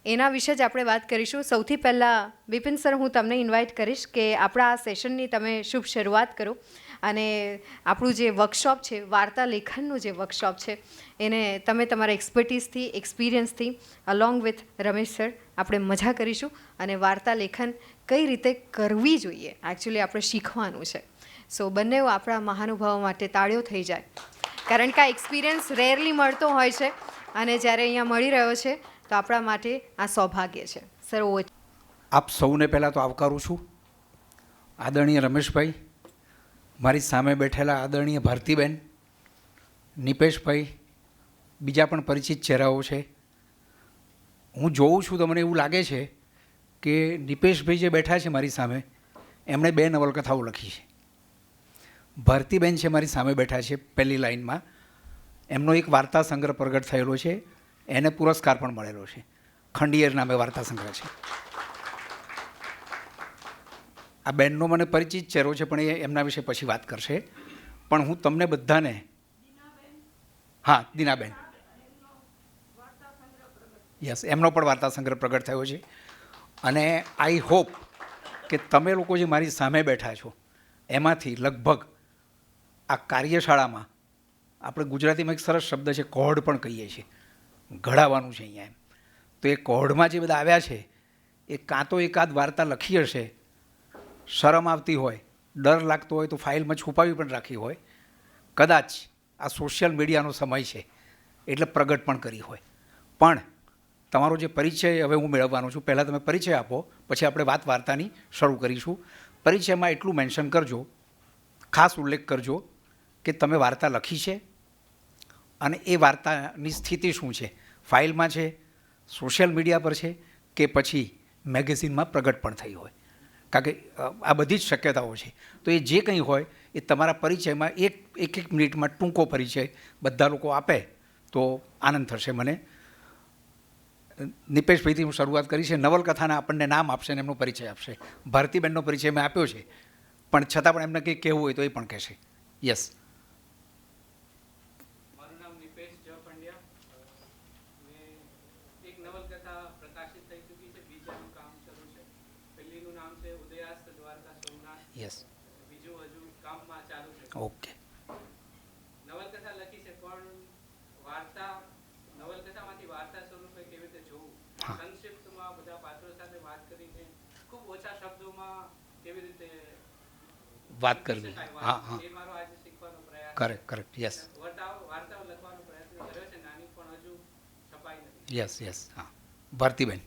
એના વિશે જ આપણે વાત કરીશું. સૌથી પહેલાં બિપિન સર, હું તમને ઇન્વાઇટ કરીશ કે આપણા આ સેશનની તમે શુભ શરૂઆત કરો અને આપણું જે વર્કશોપ છે, વાર્તા લેખનનું જે વર્કશોપ છે, એને તમે તમારા એક્સપર્ટીસથી, એક્સપિરિયન્સથી અલોંગ વિથ રમેશ સર આપણે મજા કરીશું અને વાર્તા લેખન કઈ રીતે કરવી જોઈએ એકચ્યુઅલી આપણે શીખવાનું છે. સો બંને આપણા મહાનુભાવો માટે તાળીઓ થઈ જાય, કારણ કે આ એક્સપિરિયન્સ રેરલી મળતો હોય છે અને જ્યારે અહીંયા મળી રહ્યો છે તો આપણા માટે આ સૌભાગ્ય છે. Sir, over. આપ સૌને પહેલાં તો આવકારું છું. આદરણીય રમેશભાઈ, મારી સામે બેઠેલા આદરણીય ભારતીબેન, નિપેશભાઈ, બીજા પણ પરિચિત ચહેરાઓ છે. હું જોઉં છું તો મને એવું લાગે છે કે નિપેશભાઈ જે બેઠા છે મારી સામે, એમણે 2 નવલકથાઓ લખી છે. ભારતીબેન છે મારી સામે બેઠા છે પહેલી લાઇનમાં, એમનો એક વાર્તા સંગ્રહ પ્રગટ થયેલો છે, એને પુરસ્કાર પણ મળેલો છે. ખંડિયેર નામે વાર્તા સંગ્રહ છે. આ બેનનો મને પરિચિત ચહેરો છે, પણ એ એમના વિશે પછી વાત કરશે. પણ હું તમને બધાને, હા, દીનાબેન, યસ, એમનો પણ વાર્તા સંગ્રહ પ્રગટ થયો છે. અને આઈ હોપ કે તમે લોકો જે મારી સામે બેઠા છો એમાંથી લગભગ આ કાર્યશાળામાં, આપણે ગુજરાતીમાં એક સરસ શબ્દ છે કોહડ પણ કહીએ છીએ, ઘડાવવાનું છે અહીંયા એમ. તો એ કોહડમાં જે બધા આવ્યા છે એ કાં તો એકાદ વાર્તા લખી હશે, શરમ આવતી હોય, ડર લાગતો હોય તો ફાઇલમાં છુપાવી પણ રાખી હોય, કદાચ આ સોશિયલ મીડિયાનો સમય છે એટલે પ્રગટ પણ કરી હોય. પણ તમારો જે પરિચય હવે હું મેળવવાનો છું, પહેલાં તમે પરિચય આપો, પછી આપણે વાર્તાની શરૂ કરીશું. પરિચયમાં એટલું મેન્શન કરજો, ખાસ ઉલ્લેખ કરજો કે તમે વાર્તા લખી છે અને એ વાર્તાની સ્થિતિ શું છે, ફાઇલમાં છે, સોશિયલ મીડિયા પર છે કે પછી મેગેઝિનમાં પ્રગટ પણ થઈ હોય, કારણ કે આ બધી જ શક્યતાઓ છે. તો એ જે કંઈ હોય એ તમારા પરિચયમાં એક મિનિટમાં ટૂંકો પરિચય બધા લોકો આપે તો આનંદ થશે મને. નિપેશભાઈથી હું શરૂઆત કરી છે. નવલકથાના આપણને નામ આપશે અને એમનો પરિચય આપશે. ભારતીબેનનો પરિચય મેં આપ્યો છે, પણ છતાં પણ એમને કંઈક કહેવું હોય તો એ પણ કહેશે. યસ. મારું નામ નિપેશ જ પંડ્યા. મેં એક નવલકથા પ્રકાશિત થઈ ચૂકી છે, બીજાનું કામ શરૂ છે. પહેલીનું નામ છે ઉદયાસ્ત દ્વારકા સોમનાથ. યસ. બીજું હજુ કામમાં ચાલુ છે. ઓકે. નવલકથા લખી છે, પણ નવલકથામાંથી વાર્તા સ્વરૂપે કેવી રીતે જોવું, સંક્ષિપ્તમાં બધા પાત્રો સાથે વાત કરીને ખૂબ ઓછા શબ્દોમાં કેવી રીતે વાત કરવી. હા, હા, એ મારો આજે શીખવાનો પ્રયાસ. કરેક્ટ. યસ. વાર્તાઓ લખવાનો પ્રયત્ન કર્યો છે, નાની પણ હજુ છપાઈ નથી. યસ. હા, ભારતીબેન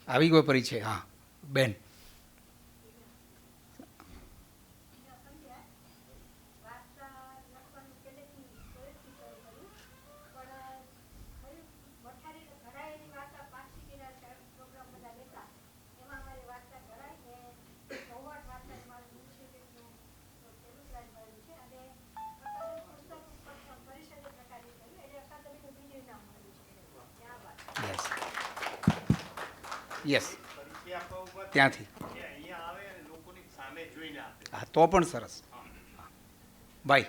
આવી ગયો પરિચય. હા, બેન. યસ, ત્યાંથી. હા, તો પણ સરસ. ભાઈ,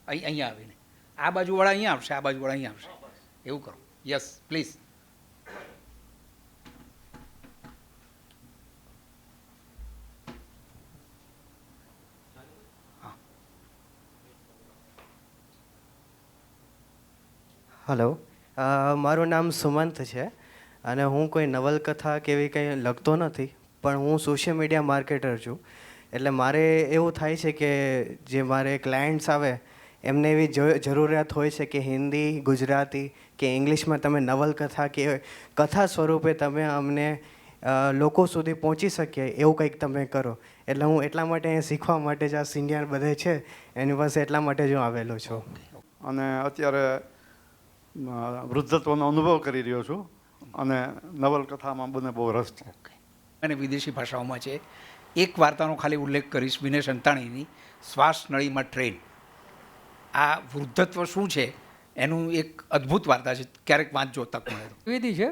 અહીંયા આવીને આ બાજુવાળા અહીંયા આવશે, આ બાજુવાળા અહીંયા આવશે, એવું કરો. Yes, please. હલો, મારું નામ સુમંત છે અને હું કોઈ નવલકથા કે એવી કંઈ લખતો નથી, પણ હું સોશિયલ મીડિયા માર્કેટર છું. એટલે મારે એવું થાય છે કે જે મારે ક્લાયન્ટ્સ આવે એમને એવી જરૂરિયાત હોય છે કે હિન્દી, ગુજરાતી કે ઇંગ્લિશમાં તમે નવલકથા કે કથા સ્વરૂપે તમે અમને લોકો સુધી પહોંચી શકીએ એવું કંઈક તમે કરો. એટલે હું એટલા માટે શીખવા માટે જ આ સિનિયર બધે છે એની પાસે એટલા માટે જ હું આવેલો છું. અને અત્યારે વૃદ્ધત્વનો અનુભવ કરી રહ્યો છું અને નવલકથામાં મને બહુ રસ છે. અને વિદેશી ભાષાઓમાં છે. એક વાર્તાનો ખાલી ઉલ્લેખ કરીશ, વિનેશ અંતાણીની શ્વાસ નળીમાં ટ્રેન. આ વૃદ્ધત્વ શું છે એનું એક અદ્ભુત વાર્તા છે, ક્યારેક વાંચજો તક મળે તો. વિધિ છે.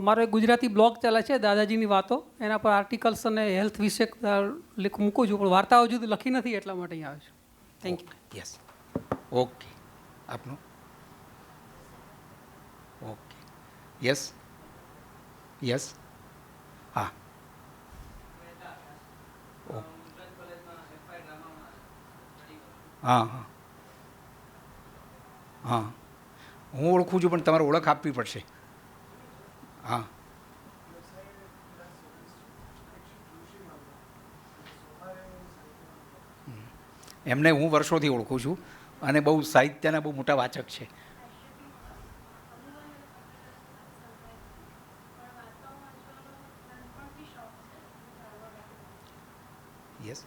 મારો એક ગુજરાતી બ્લોગ ચાલે છે દાદાજીની વાતો, એના પર આર્ટિકલ્સ અને હેલ્થ વિશે મૂકું છું, પણ વાર્તાઓ હજુ લખી નથી એટલા માટે અહીંયા આવ્યો છું. Thank you. યસ. ઓકે. આપનું? ઓકે. યસ યસ હા ઓ હા હા હા હું ઓળખું છું પણ તમારે ઓળખ આપવી પડશે હા એમને હું વર્ષોથી ઓળખું છું અને બહુ સાહિત્યના બહુ મોટા વાચક છે યસ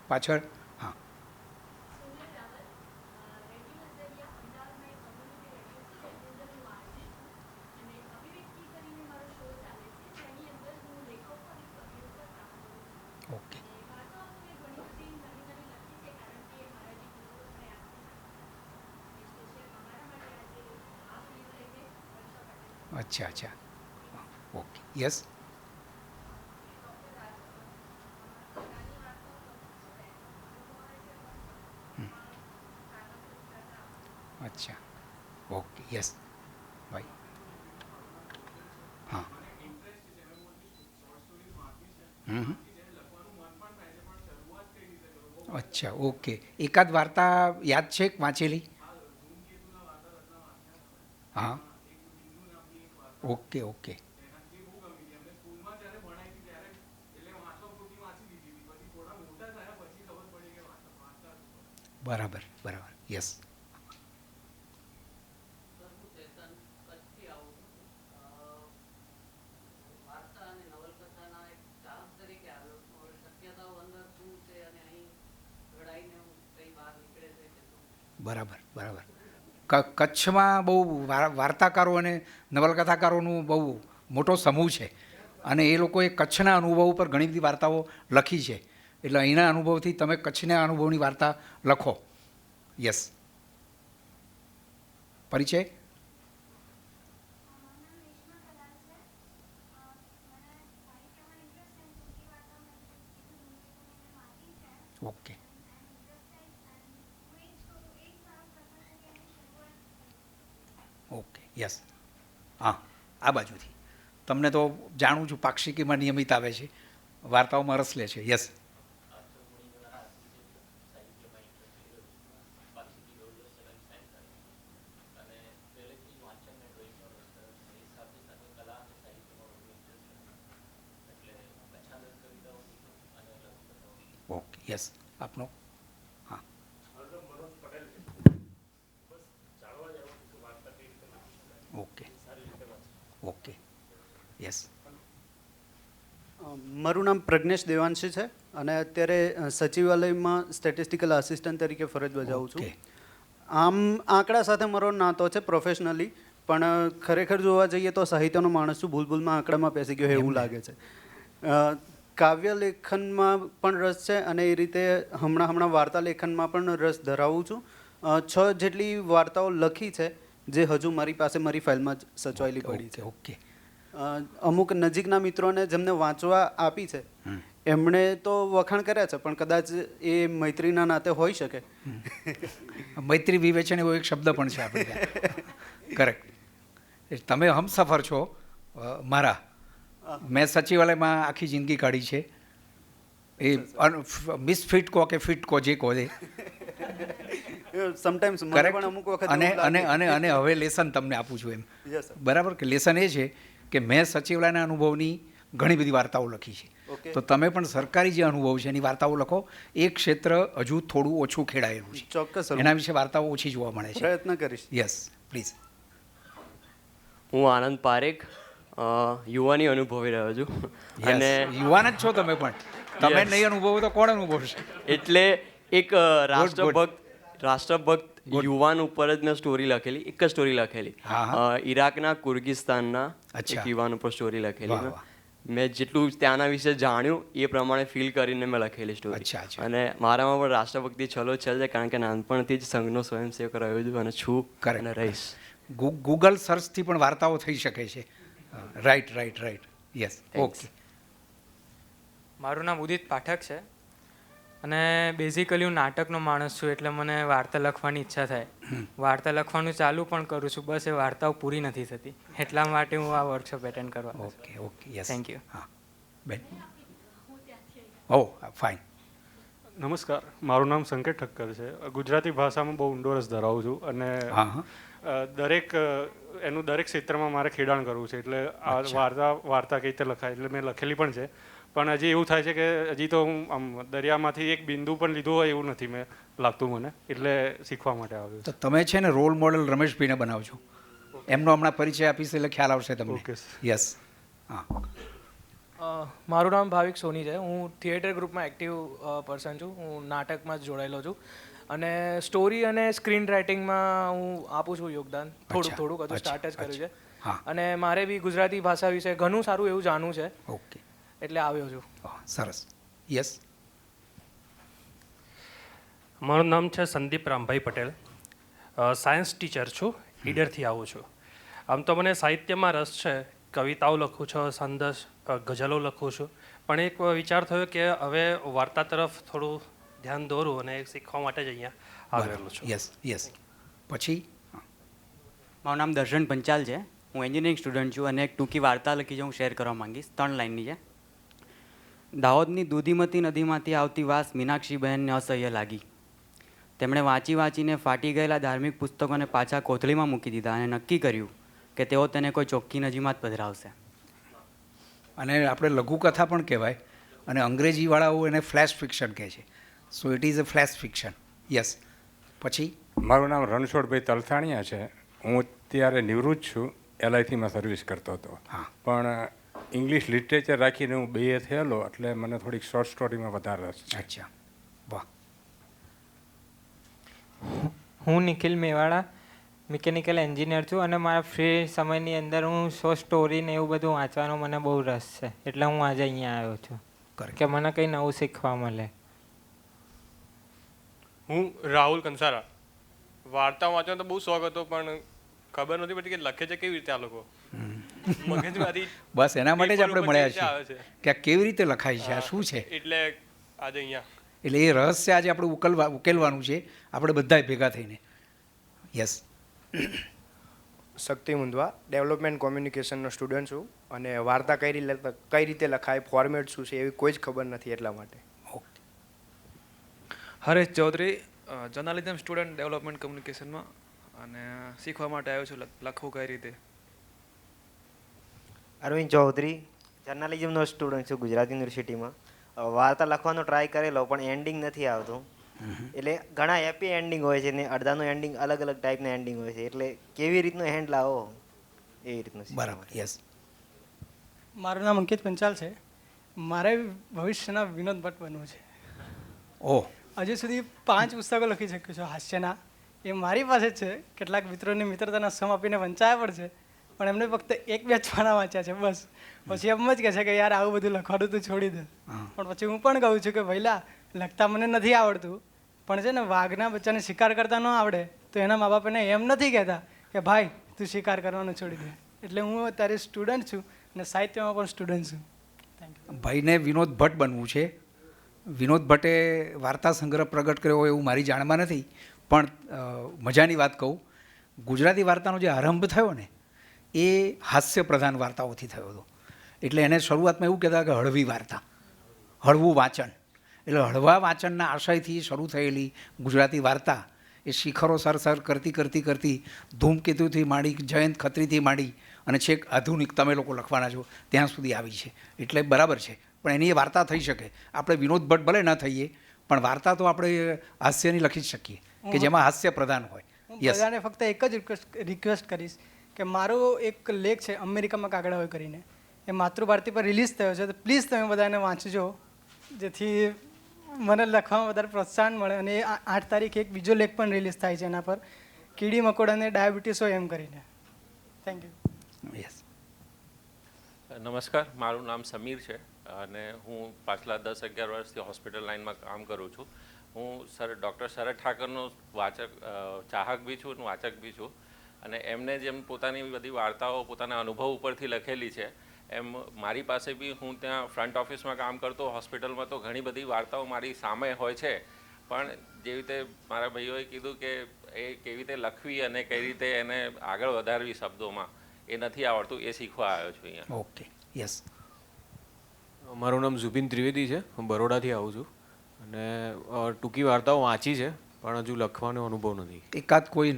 પાછળ હા ઓકે અચ્છા અચ્છા ઓકે યસ અચ્છા ઓકે યસ ભાઈ હા અચ્છા ઓકે એકાદ વાર્તા યાદ છે વાંચેલી હા ઓકે ઓકે બરાબર બરાબર યસ બરાબર બરાબર કચ્છમાં બહુ વાર્તાકારો અને નવલકથાકારોનું બહુ મોટો સમૂહ છે અને એ લોકોએ કચ્છના અનુભવ ઉપર ઘણી બધી વાર્તાઓ લખી છે એટલે અહીંના અનુભવથી તમે કચ્છના અનુભવની વાર્તા લખો યસ પરિચય ઓકે ઓકે યસ હા આ બાજુથી તમને તો જાણું છું પાક્ષિકીમાં નિયમિત આવે છે વાર્તાઓમાં રસ લે છે યસ ઓકે યસ આપનો હા ઓકે ઓકે યસ મારું નામ પ્રજ્ઞેશ દેવાંશી છે અને અત્યારે સચિવાલયમાં સ્ટેટિસ્ટિકલ આસિસ્ટન્ટ તરીકે ફરજ બજાવું છું ઓકે આમ આંકડા સાથે મારો નાતો છે પ્રોફેશનલી પણ ખરેખર જોવા જઈએ તો સાહિત્યનો માણસ છું ભૂલભૂલમાં આંકડામાં પેસી ગયો એવું લાગે છે કાવ્ય લેખનમાં પણ રસ છે અને એ રીતે હમણાં વાર્તા લેખનમાં પણ રસ ધરાવું છું 6 જેટલી વાર્તાઓ લખી છે જે હજુ મારી પાસે મારી ફાઇલમાં જ સચવાયેલી પડી છે ઓકે અમુક નજીકના મિત્રોને જેમને વાંચવા આપી છે એમણે તો વખાણ કર્યા છે પણ કદાચ એ મૈત્રીના નાતે હોઈ શકે મૈત્રી વિવેચન એવો એક શબ્દ પણ છે આપણે ત્યાં કરેક્ટ તમે હમસફર છો મારા મેં સચિવાલયમાં આખી જિંદગી કાઢી છે એ મિસફિટ કહો કે ફિટ કહો જે કહો એ સમટાઈમ્સ મને પણ અમુક વખત અને એવું અને લાગે. અને અને હવે લેસન તમને આપું છું એમ Yes, sir. બરાબર કે લેસન એ છે કે મેં સચિવાલયના અનુભવની ઘણી બધી વાર્તાઓ લખી છે Okay. તો તમે પણ સરકારી જે અનુભવ છે એની વાર્તાઓ લખો એ ક્ષેત્ર હજુ થોડું ઓછું ખેડાયેલું છે ચોક્કસ sir. એના વિશે વાર્તાઓ ઓછી જોવા મળે છે પ્રયત્ન કરીશ યસ પ્લીઝ હું આનંદ પારેખ યુવાની અનુભવી રહ્યો છું અને યુવાન જ છો તમે પણ તમે Yes. નહીં અનુભવો તો કોણ અનુભવશે એટલે એક good. રાષ્ટ્રભક્ત યુવાન ઉપર જ મેં સ્ટોરી લખેલી એક જ સ્ટોરી લખેલી હા, હા. ઈરાકના કુર્ગિસ્તાનના અચ્છા. એક યુવાન ઉપર સ્ટોરી લખેલી વાહ, મેં. વાહ. મેં જેટલું ત્યાંના વિશે જાણ્યું એ પ્રમાણે ફીલ કરીને મેં લખેલી સ્ટોરી અચ્છા, અચ્છા. અને મારામાં પણ રાષ્ટ્રભક્તિ છલો છે જ કારણ કે નાનપણથી જ સંઘનો સ્વયંસેવક રહ્યો છું અને છું Correct. અને રહીશ ગૂગલ સર્ચથી પણ વાર્તાઓ થઈ શકે છે right right right yes Thanks. Okay મારું નામ ઉદિત પાઠક છે અને બેઝિકલી હું નાટકનો માણસ છું એટલે મને વાર્તા લખવાની ઈચ્છા થાય. વાર્તા લખવાનું ચાલુ પણ કરું છું, બસ એ વાર્તાઓ પૂરી નથી થતી, એટલા માટે હું આ વર્કશોપ એટેન્ડ કરવા. Okay yes. Thank you. હા બેન. ફાઇન. નમસ્કાર, મારું નામ સંકેત ઠક્કર છે. ગુજરાતી ભાષામાં બહુ ઊંડો રસ ધરાવું છું અને દરેક ક્ષેત્રમાં મારે ખેડાણ કરવું છે. એટલે આ વાર્તા કઈ રીતે લખાય એટલે મેં લખેલી પણ છે, પણ હજી એવું થાય છે કે હજી તો હું આમ દરિયામાંથી એક બિંદુ પણ લીધું હોય એવું નથી મેં લાગતું મને, એટલે શીખવા માટે આવ્યું. તો તમે છે ને રોલ મોડલ રમેશભાઈને બનાવજો, એમનો હમણાં પરિચય આપીશ એટલે ખ્યાલ આવશે તમને. ઓકે. યસ. હા. મારું નામ ભાવિક સોની છે. હું થિયેટર ગ્રુપમાં એક્ટિવ પર્સન છું. હું નાટકમાં જ જોડાયેલો છું અને સ્ટોરી અને સ્ક્રીન રાઇટિંગમાં હું આપું છું યોગદાન, થોડુંક હજુ સ્ટાર્ટ જ કર્યું છે. અને મારે બી ગુજરાતી ભાષા વિશે ઘણું સારું એવું જાણવું છે. ઓકે. એટલે આવ્યો છું. સરસ. યસ. મારું નામ છે સંદીપ રામભાઈ પટેલ. સાયન્સ ટીચર છું, ઈડરથી આવું છું. આમ તો મને સાહિત્યમાં રસ છે, કવિતાઓ લખું છું, સંદેશ ગઝલો લખું છું, પણ એક વિચાર થયો કે હવે વાર્તા તરફ થોડું ધ્યાન દોરું અને શીખવા માટે જ અહીંયા આવેલો છું. યસ. પછી મારું નામ દર્શન પંચાલ છે. હું એન્જિનિયરિંગ સ્ટુડન્ટ છું અને એક ટૂંકી વાર્તા લખી છે, હું શેર કરવા માંગીશ. 3 લાઇનની છે. દાહોદની દૂધીમતી નદીમાંથી આવતી વાસ મીનાક્ષીબહેનને અસહ્ય લાગી. તેમણે વાંચીને ફાટી ગયેલા ધાર્મિક પુસ્તકોને પાછા કોથળીમાં મૂકી દીધા અને નક્કી કર્યું કે તેઓ તેને કોઈ ચોખ્ખી નદીમાં જ પધરાવશે. અને આપણે લઘુકથા પણ કહેવાય અને અંગ્રેજીવાળાઓ એને ફ્લેશ ફિક્શન કહે છે. So it is a flash fiction. Yes. પછી મારું નામ રણછોડભાઈ તલસાણિયા છે. હું અત્યારે નિવૃત્ત છું, LICમાં સર્વિસ કરતો હતો, પણ ઇંગ્લિશ લિટરેચર રાખીને હું BA થયેલો, એટલે મને થોડીક શોર્ટ સ્ટોરીમાં વધારે રસ છે. અચ્છા, વાહ. હું નિખિલ મેવાડા, મિકેનિકલ એન્જિનિયર છું અને મારા ફ્રી સમયની અંદર હું શોર્ટ સ્ટોરી ને એવું બધું વાંચવાનો મને બહુ રસ છે, એટલે હું આજે અહીંયા આવ્યો છું કે મને કંઈ નવું શીખવા મળે. હું રાહુલ કંસારા. વાર્તા વાંચવાનો તો બહુ શોખ હતો, પણ ખબર નથી પડતી કે લખે છે કેવી રીતે આ લોકો. મગજમાંથી બસ એના માટે જ આપણે મળ્યા છીએ કે આ કેવી રીતે લખાય છે, આ શું છે. એટલે આજે અહીંયા એટલે એ રહસ્ય આજે આપણે ઉકેલવાનું છે, આપણે બધાય ભેગા થઈને. યસ. શક્તિ મુંદવા, ડેવલપમેન્ટ કોમ્યુનિકેશનનો સ્ટુડન્ટ છું અને વાર્તા કઈ રીતે લખાય, ફોર્મેટ શું છે એવી કોઈ જ ખબર નથી, એટલા માટે. Haresh Chaudhary, journalism student development કોમ્યુનિકેશનમાં, અને શીખવા માટે આવ્યો છું લખવું કઈ રીતે. અરવિંદ ચૌધરી, જર્નાલિઝમનો સ્ટુડન્ટ છું ગુજરાત યુનિવર્સિટીમાં. વાર્તા લખવાનો ટ્રાય કરેલો પણ એન્ડિંગ નથી આવતું, એટલે ઘણા હેપી એન્ડિંગ હોય છે ને અડધાનું એન્ડિંગ અલગ અલગ ટાઈપના એન્ડિંગ હોય છે, એટલે કેવી રીતનું એન્ડ લાવો એવી રીતનું. બરાબર. યસ. મારું નામ અંકિત પંચાલ છે. મારે ભવિષ્યના વિનોદ ભટ્ટ બનવું છે. ઓહ. હજુ સુધી 5 પુસ્તકો લખી શક્યો છું હાસ્યના. એ મારી પાસે છે. કેટલાક મિત્રોની મિત્રતાના સમ આપીને વંચાયા પણ છે, પણ એમને ફક્ત 1-2 પાના વાંચ્યા છે બસ. પછી એમ જ કહે છે કે યાર આવું બધું લખવાનું તું છોડી દે. પણ પછી હું પણ કહું છું કે ભઈલા લખતા મને નથી આવડતું, પણ છે ને વાઘના બચ્ચાને શિકાર કરતા ન આવડે તો એના મા બાપ એને એમ નથી કહેતા કે ભાઈ તું શિકાર કરવાનું છોડી દે. એટલે હું અત્યારે સ્ટુડન્ટ છું અને સાહિત્યમાં પણ સ્ટુડન્ટ છું. Thank you. ભાઈને વિનોદ ભટ્ટ બનવું છે. વિનોદ ભટ્ટે વાર્તા સંગ્રહ પ્રગટ કર્યો હોય એવું મારી જાણમાં નથી, પણ મજાની વાત કહું, ગુજરાતી વાર્તાનો જે આરંભ થયો ને એ હાસ્ય પ્રધાન વાર્તાઓથી થયો હતો. એટલે એને શરૂઆતમાં એવું કહેતા કે હળવી વાર્તા, હળવું વાંચન. એટલે હળવા વાંચનના આશયથી શરૂ થયેલી ગુજરાતી વાર્તા એ શિખરો સર કરતી ધૂમકેતુથી માંડી, જયંત ખત્રીથી માંડી અને છેક આધુનિક તમે લોકો લખવાના છો ત્યાં સુધી આવી છે. એટલે બરાબર છે, પણ એની એ વાર્તા થઈ શકે. આપણે વિનોદ ભટ્ટ ભલે ન થઈએ, પણ વાર્તા તો આપણે હાસ્યની લખી જ શકીએ કે જેમાં હાસ્ય પ્રધાન હોય. હું બધાને ફક્ત એક જ રિક્વેસ્ટ કરીશ કે મારો એક લેખ છે અમેરિકામાં કાગડા હોય કરીને, એ માતૃભારતી પર રિલીઝ થયો છે, તો પ્લીઝ તમે બધાને વાંચજો, જેથી મને લખવામાં વધારે પ્રોત્સાહન મળે. અને 8 તારીખે એક બીજો લેખ પણ રિલીઝ થાય છે એના પર, કીડી મકોડાને ડાયાબિટીસ હોય એમ કરીને. Thank you. યસ. નમસ્કાર, મારું નામ સમીર છે અને હું પાછલા 10-11 વર્ષથી હોસ્પિટલ લાઇનમાં કામ કરું છું. હું ડૉક્ટર શરદ ઠાકરનો ચાહક બી છું અને વાચક બી છું. અને એમને જેમ પોતાની બધી વાર્તાઓ પોતાના અનુભવ ઉપરથી લખેલી છે, એમ મારી પાસે બી હું ત્યાં ફ્રન્ટ ઓફિસમાં કામ કરતો, હોસ્પિટલમાં તો ઘણી બધી વાર્તાઓ મારી સામે હોય છે, પણ જેવી રીતે મારા ભાઈઓએ કીધું કે એ કેવી રીતે લખવી અને કઈ રીતે એને આગળ વધારવી શબ્દોમાં, એ નથી આવડતું, એ શીખવા આવ્યો છું અહીંયા. Okay, yes. મારું નામ ઝુબિન ત્રિવેદી છે, હું બરોડાથી આવું છું અને ટૂંકી વાર્તાઓ વાંચી છે પણ હજુ લખવાનો અનુભવ નથી. એકાદ કોઈ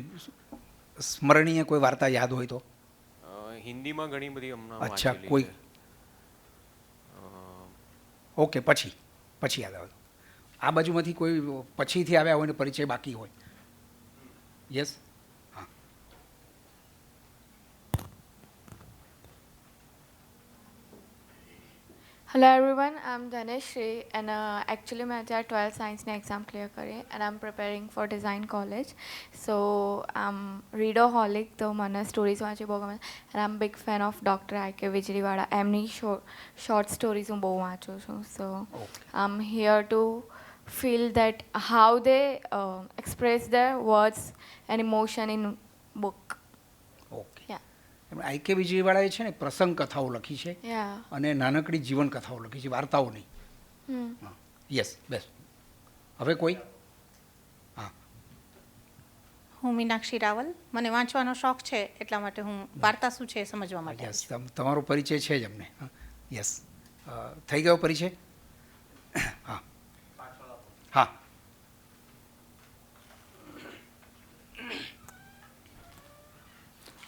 સ્મરણીય કોઈ વાર્તા યાદ હોય તો? હિન્દીમાં ઘણી બધી હમણાં અચ્છા, વાંચેલી કોઈ? છે. ઓકે, પછી યાદ આવે. આ બાજુમાંથી કોઈ પછીથી આવ્યા હોય ને પરિચય બાકી હોય? Yes. Hello everyone, I'm Dhaneshri and actually मैं અત્યારે 12th સાયન્સની એક્ઝામ ક્લિયર કરી and I'm preparing for design college. So I'm readerholic, તો મને સ્ટોરીઝ વાંચી બહુ ગમે and I'm big fan of Dr. I.K. Vijaliwala. એમની શોર્ટ સ્ટોરીઝ હું બહુ વાંચું છું. So I'm here to feel that how they express their words and emotion in book. આઈ કે વિજયવાળાએ છે ને પ્રસંગ કથાઓ લખી છે અને નાનકડી જીવન કથાઓ લખી છે, વાર્તાઓ નહીં. Yes, best. હવે કોઈ? હા, હું મીનાક્ષી રાવલ. મને વાંચવાનો શોખ છે એટલા માટે હું વાર્તા શું છે એ સમજવા માટે. યસ, તમારો પરિચય છે જ અમને. યસ, થઈ ગયો પરિચય? હા હા.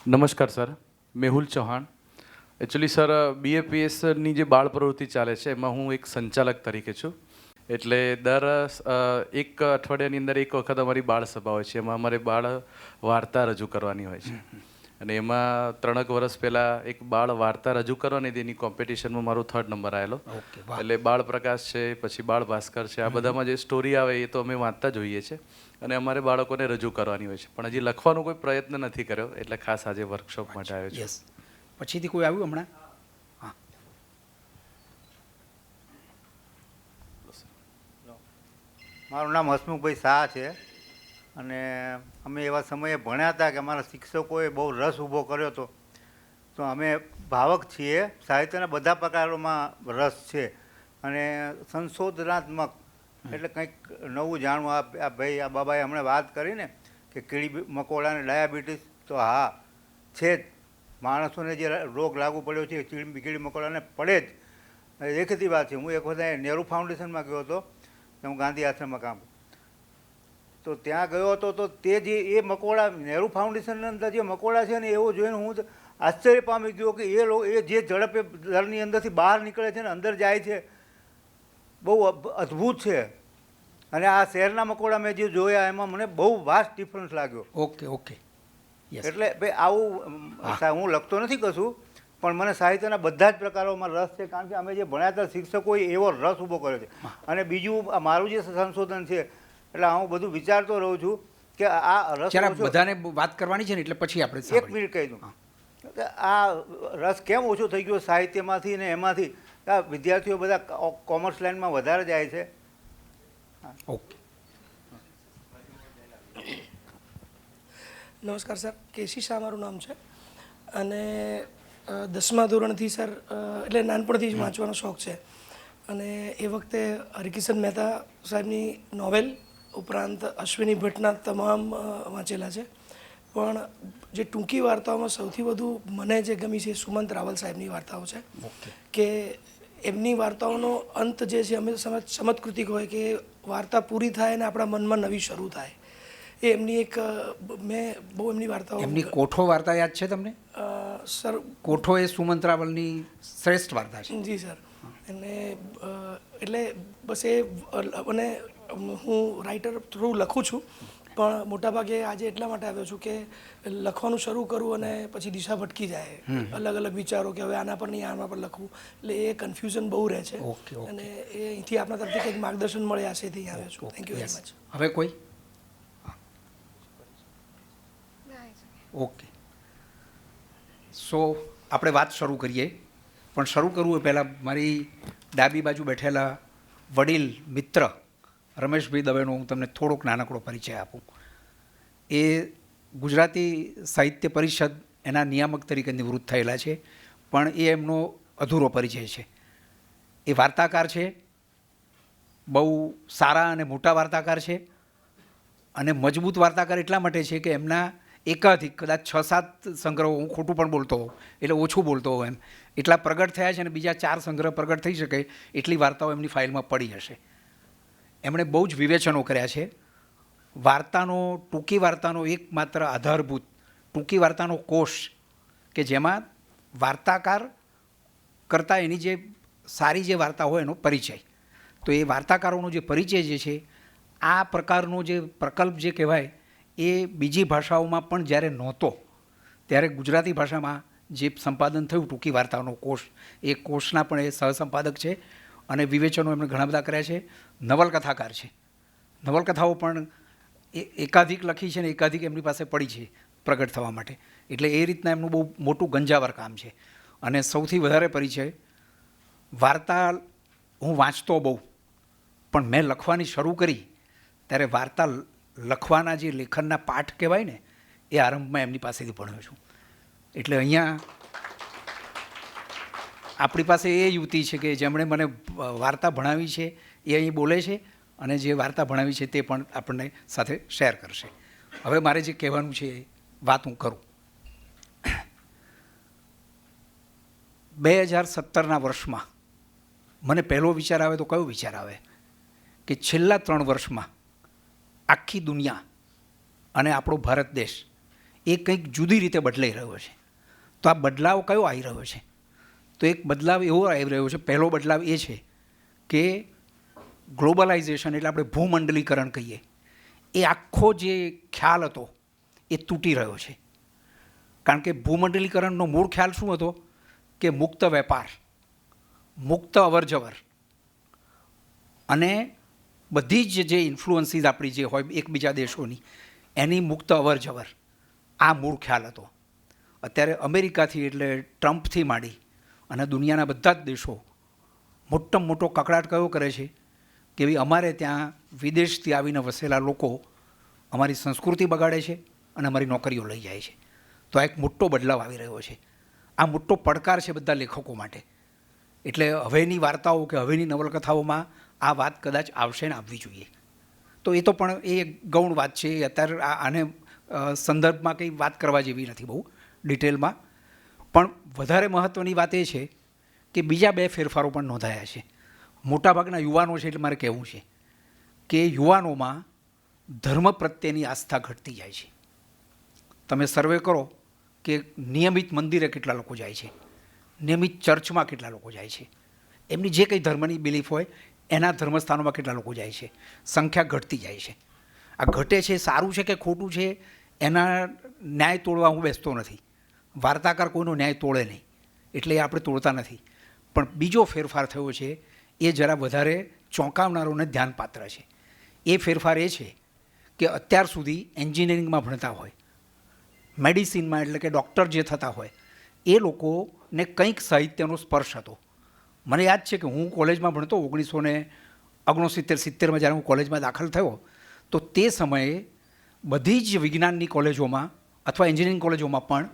નમસ્કાર sir, Mehul Chauhan. Actually sir BAPSની જે બાળ પ્રવૃત્તિ ચાલે છે એમાં હું એક સંચાલક તરીકે છું. એટલે એક અઠવાડિયાની અંદર એક વખત અમારી બાળ સભા હોય છે, એમાં અમારે બાળ વાર્તા રજૂ કરવાની હોય છે અને એમાં 3 વર્ષ પહેલાં એક બાળ વાર્તા રજૂ કરવાની તેની કોમ્પિટિશનમાં મારો 3rd નંબર આવેલો. એટલે બાળ પ્રકાશ છે, પછી બાળ ભાસ્કર છે, આ બધામાં જે સ્ટોરી આવે એ તો અમે વાંચતા જોઈએ છીએ અને અમારે બાળકોને રજૂ કરવાની હોય છે, પણ હજી લખવાનો કોઈ પ્રયત્ન નથી કર્યો, એટલે ખાસ આજે વર્કશોપ માટે આવ્યો છું. યસ. પછીથી કોઈ આવ્યું હમણાં? હા. મારું નામ હસમુખભાઈ શાહ છે અને અમે એવા સમયે ભણ્યા હતા કે અમારા શિક્ષકોએ બહુ રસ ઊભો કર્યો હતો. તો અમે ભાવક છીએ, સાહિત્યના બધા પ્રકારોમાં રસ છે અને સંશોધનાત્મક, એટલે કંઈક નવું જાણવું. આ ભાઈ, આ બાબાએ હમણાં વાત કરી ને કે કીડી મકોડાને ડાયાબિટીસ, તો હા છે જ. માણસોને જે રોગ લાગુ પડ્યો છે કીડી મકોડાને પડે જ, દેખીતી વાત છે. હું એક વખત નેહરુ ફાઉન્ડેશનમાં ગયો હતો, હું ગાંધી આશ્રમમાં કામ, તો ત્યાં ગયો હતો. તો તે જે એ મકોડા નેહરુ ફાઉન્ડેશનની અંદર જે મકોડા છે ને, એવું જોઈને હું આશ્ચર્ય પામી ગયો કે એ જે ઝડપે દરની અંદરથી બહાર નીકળે છે ને અંદર જાય છે, બહુ અદ્ભુત છે. અને આ શહેરના મકોડા મેં જે જોયા એમાં મને બહુ વાસ્ટ ડિફરન્સ લાગ્યો. Okay okay. એટલે ભાઈ આવું હું લખતો નથી કશું, પણ મને સાહિત્યના બધા જ પ્રકારોમાં રસ છે, કારણ કે અમે જે ભણ્યા હતા શિક્ષકોએ એવો રસ ઊભો કર્યો છે. અને બીજું મારું જે સંશોધન છે, એટલે હું બધું વિચારતો રહું છું કે આ રસ બધાને વાત કરવાની છે ને, એટલે પછી આપણે 1 મિનિટ કહી દઉં કે આ રસ કેમ ઓછો થઈ ગયો સાહિત્યમાંથી ને એમાંથી. આ વિદ્યાર્થીઓ બધા કોમર્સ લાઇનમાં વધારે જાય છે. ઓકે. નમસ્કાર સર, કેસી શાહ મારું નામ છે અને 10મા ધોરણથી સર, એટલે નાનપણથી જ વાંચવાનો શોખ છે અને એ વખતે હરિકિશન મહેતા સાહેબની નોવેલ ઉપરાંત અશ્વિની ભટ્ટના તમામ વાંચેલા છે, પણ જે ટૂંકી વાર્તાઓમાં સૌથી વધુ મને જે ગમી છે સુમંત રાવલ સાહેબની વાર્તાઓ છે. કે એમની વાર્તાઓનો અંત જે છે અમે ચમત્કૃતિક હોય કે વાર્તા પૂરી થાય અને આપણા મનમાં નવી શરૂ થાય. એ એમની એક મેં બહુ એમની વાર્તાઓ. એમની કોઠો વાર્તા યાદ છે તમને? સર, કોઠો એ સુમંત રાવલની શ્રેષ્ઠ વાર્તા છે. જી સર. અને એટલે બસ એ, અને હું રાઇટર થ્રુ લખું છું, પણ મોટાભાગે આજે એટલા માટે આવ્યો છું કે લખવાનું શરૂ કરું અને પછી દિશા ભટકી જાય, અલગ અલગ વિચારો કે હવે આના પર નહીં આના પર લખવું, એટલે એ કન્ફ્યુઝન બહુ રહે છે. અને એ અહીંથી આપણા તરફથી કંઈક માર્ગદર્શન મળે આશયથી આવ્યો છું. Thank you very much. હવે કોઈ? ઓકે. સો આપણે વાત શરૂ કરીએ, પણ શરૂ કરવું એ પહેલાં મારી ડાબી બાજુ બેઠેલા વડીલ મિત્ર રમેશભાઈ દવેનો હું તમને થોડોક નાનકડો પરિચય આપું. એ ગુજરાતી સાહિત્ય પરિષદ એના નિયામક તરીકે નિવૃત્ત થયેલા છે, પણ એ એમનો અધૂરો પરિચય છે. એ વાર્તાકાર છે, બહુ સારા અને મોટા વાર્તાકાર છે, અને મજબૂત વાર્તાકાર એટલા માટે છે કે એમના એકાધિક કદાચ 6-7 સંગ્રહો, હું ખોટું પણ બોલતો હોઉં એટલે ઓછું બોલતો હોઉં એમ, એટલા પ્રગટ થયા છે અને બીજા 4 સંગ્રહ પ્રગટ થઈ શકે એટલી વાર્તાઓ એમની ફાઇલમાં પડી હશે. એમણે બહુ જ વિવેચનો કર્યા છે. ટૂંકી વાર્તાનો એકમાત્ર આધારભૂત ટૂંકી વાર્તાનો કોષ કે જેમાં વાર્તાકાર કરતાં એની જે સારી જે વાર્તા હોય એનો પરિચય, તો એ વાર્તાકારોનો જે પરિચય જે છે, આ પ્રકારનો જે પ્રકલ્પ જે કહેવાય એ બીજી ભાષાઓમાં પણ જ્યારે નહોતો ત્યારે ગુજરાતી ભાષામાં જે સંપાદન થયું ટૂંકી વાર્તાનો કોષ, એ કોષના પણ એ સહસંપાદક છે અને વિવેચનો એમણે ઘણા બધા કર્યા છે. નવલકથાકાર છે, નવલકથાઓ પણ એકાધિક લખી છે ને એકાધિક એમની પાસે પડી છે પ્રગટ થવા માટે. એટલે એ રીતના એમનું બહુ મોટું ગંજાવર કામ છે. અને સૌથી વધારે પરિચય વાર્તા હું વાંચતો બહુ, પણ મેં લખવાની શરૂ કરી ત્યારે વાર્તા લખવાના જે લેખનના પાઠ કહેવાય ને એ આરંભમાં એમની પાસેથી ભણ્યો છું. એટલે અહીંયા આપણી પાસે એ યુવતી છે કે જેમણે મને વાર્તા ભણાવી છે, એ અહીં બોલે છે અને જે વાર્તા ભણાવી છે તે પણ આપણને સાથે શેર કરશે. હવે મારે જે કહેવાનું છે એ વાત હું કરું. 2017ના વર્ષમાં મને પહેલો વિચાર આવે તો કયો વિચાર આવે કે છેલ્લા 3 વર્ષમાં આખી દુનિયા અને આપણો ભારત દેશ એ કંઈક જુદી રીતે બદલાઈ રહ્યો છે. તો આ બદલાવ કયો આવી રહ્યો છે? તો એક બદલાવ એવો આવી રહ્યો છે, પહેલો બદલાવ એ છે કે ગ્લોબલાઇઝેશન એટલે આપણે ભૂમંડલીકરણ કહીએ, એ આખો જે ખ્યાલ હતો એ તૂટી રહ્યો છે. કારણ કે ભૂમંડલીકરણનો મૂળ ખ્યાલ શું હતો કે મુક્ત વેપાર, મુક્ત અવરજવર અને બધી જ જે ઇન્ફ્લુઅન્સીસ આપણી જે હોય એકબીજા દેશોની એની મુક્ત અવરજવર, આ મૂળ ખ્યાલ હતો. અત્યારે અમેરિકાથી એટલે ટ્રમ્પથી માંડી અને દુનિયાના બધા જ દેશો મોટામાં મોટો કકળાટ કયો કરે છે કે ભાઈ અમારે ત્યાં વિદેશથી આવીને વસેલા લોકો અમારી સંસ્કૃતિ બગાડે છે અને અમારી નોકરીઓ લઈ જાય છે. તો આ એક મોટો બદલાવ આવી રહ્યો છે. આ મોટો પડકાર છે બધા લેખકો માટે. એટલે હવેની વાર્તાઓ કે હવેની નવલકથાઓમાં આ વાત કદાચ આવશે ને આવવી જોઈએ. તો એ તો પણ એ ગૌણ વાત છે. અત્યારે આને સંદર્ભમાં કંઈ વાત કરવા જેવી નથી બહુ ડિટેલમાં. પણ વધારે મહત્ત્વની વાત એ છે કે બીજા 2 ફેરફારો પણ નોંધાયા છે. મોટાભાગના યુવાનો છે એટલે મારે કહેવું છે કે યુવાનોમાં ધર્મ પ્રત્યેની આસ્થા ઘટતી જાય છે. તમે સર્વે કરો કે નિયમિત મંદિરે કેટલા લોકો જાય છે, નિયમિત ચર્ચમાં કેટલા લોકો જાય છે, એમની જે કંઈ ધર્મની બિલીફ હોય એના ધર્મસ્થાનોમાં કેટલા લોકો જાય છે, સંખ્યા ઘટતી જાય છે. આ ઘટે છે સારું છે કે ખોટું છે એના ન્યાય તોડવા હું બેસતો નથી. વાર્તાકાર કોઈનો ન્યાય તોડે નહીં એટલે એ આપણે તોડતા નથી. પણ બીજો ફેરફાર થયો છે એ જરા વધારે ચોંકાવનારોને ધ્યાનપાત્ર છે. એ ફેરફાર એ છે કે અત્યાર સુધી એન્જિનિયરિંગમાં ભણતા હોય, મેડિસિનમાં એટલે કે ડૉક્ટર જે થતા હોય એ લોકોને કંઈક સાહિત્યનો સ્પર્શ હતો. મને યાદ છે કે હું કોલેજમાં ભણતો 1969-70માં જ્યારે હું કોલેજમાં દાખલ થયો તો તે સમયે બધી જ વિજ્ઞાનની કોલેજોમાં અથવા એન્જિનિયરિંગ કોલેજોમાં પણ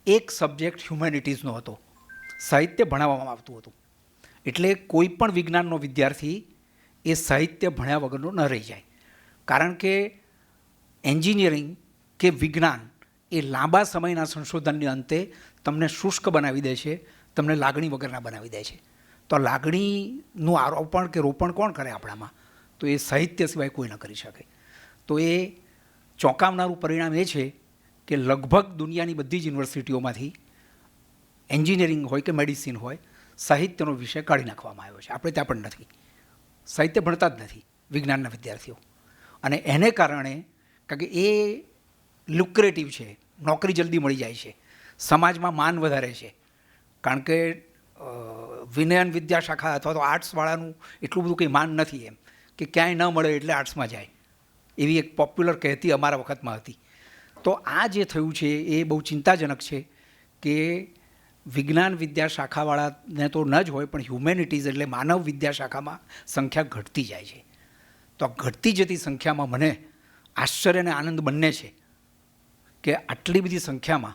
એક સબ્જેક્ટ હ્યુમેનિટીઝનો હતો, સાહિત્ય ભણાવવામાં આવતું હતું. એટલે કોઈ પણ વિજ્ઞાનનો વિદ્યાર્થી એ સાહિત્ય ભણ્યા વગરનો ન રહી જાય. કારણ કે એન્જિનિયરિંગ કે વિજ્ઞાન એ લાંબા સમયના સંશોધનને અંતે તમને શુષ્ક બનાવી દે છે, તમને લાગણી વગરના બનાવી દે છે. તો લાગણીનું આરોપણ કે રોપણ કોણ કરે આપણામાં? તો એ સાહિત્ય સિવાય કોઈ ન કરી શકે. તો એ ચોંકાવનારું પરિણામ એ છે કે લગભગ દુનિયાની બધી જ યુનિવર્સિટીઓમાંથી એન્જિનિયરિંગ હોય કે મેડિસિન હોય સાહિત્યનો વિષય કાઢી નાખવામાં આવ્યો છે. આપણે ત્યાં પણ નથી, સાહિત્ય ભણતા જ નથી વિજ્ઞાનના વિદ્યાર્થીઓ. અને એને કારણે કારણ કે એ લુક્રેટિવ છે, નોકરી જલ્દી મળી જાય છે, સમાજમાં માન વધારે છે. કારણ કે વિનયન વિદ્યાશાખા અથવા તો આર્ટ્સવાળાનું એટલું બધું કંઈ માન નથી એમ કે ક્યાંય ન મળે એટલે આર્ટ્સમાં જાય, એવી એક પોપ્યુલર કહેતી અમારા વખતમાં હતી. તો આ જે થયું છે એ બહુ ચિંતાજનક છે કે વિજ્ઞાન વિદ્યાશાખાવાળાને તો ન જ હોય પણ હ્યુમેનિટીઝ એટલે માનવ વિદ્યાશાખામાં સંખ્યા ઘટતી જાય છે. તો આ ઘટતી જતી સંખ્યામાં મને આશ્ચર્ય અને આનંદ બંને છે કે આટલી બધી સંખ્યામાં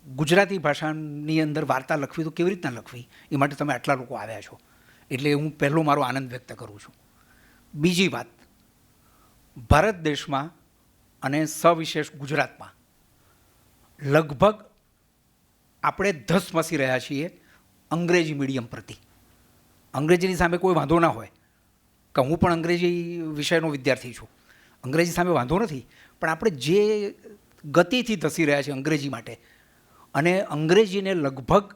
ગુજરાતી ભાષાની અંદર વાર્તા લખવી તો કેવી રીતના લખવી એ માટે તમે આટલા લોકો આવ્યા છો, એટલે હું પહેલો મારો આનંદ વ્યક્ત કરું છું. બીજી વાત, ભારત દેશમાં અને સવિશેષ ગુજરાતમાં લગભગ આપણે ધસમસી રહ્યા છીએ અંગ્રેજી મીડિયમ પ્રતિ. અંગ્રેજીની સામે કોઈ વાંધો ના હોય કે હું પણ અંગ્રેજી વિષયનો વિદ્યાર્થી છું, અંગ્રેજી સામે વાંધો નથી, પણ આપણે જે ગતિથી ધસી રહ્યા છીએ અંગ્રેજી માટે અને અંગ્રેજીને લગભગ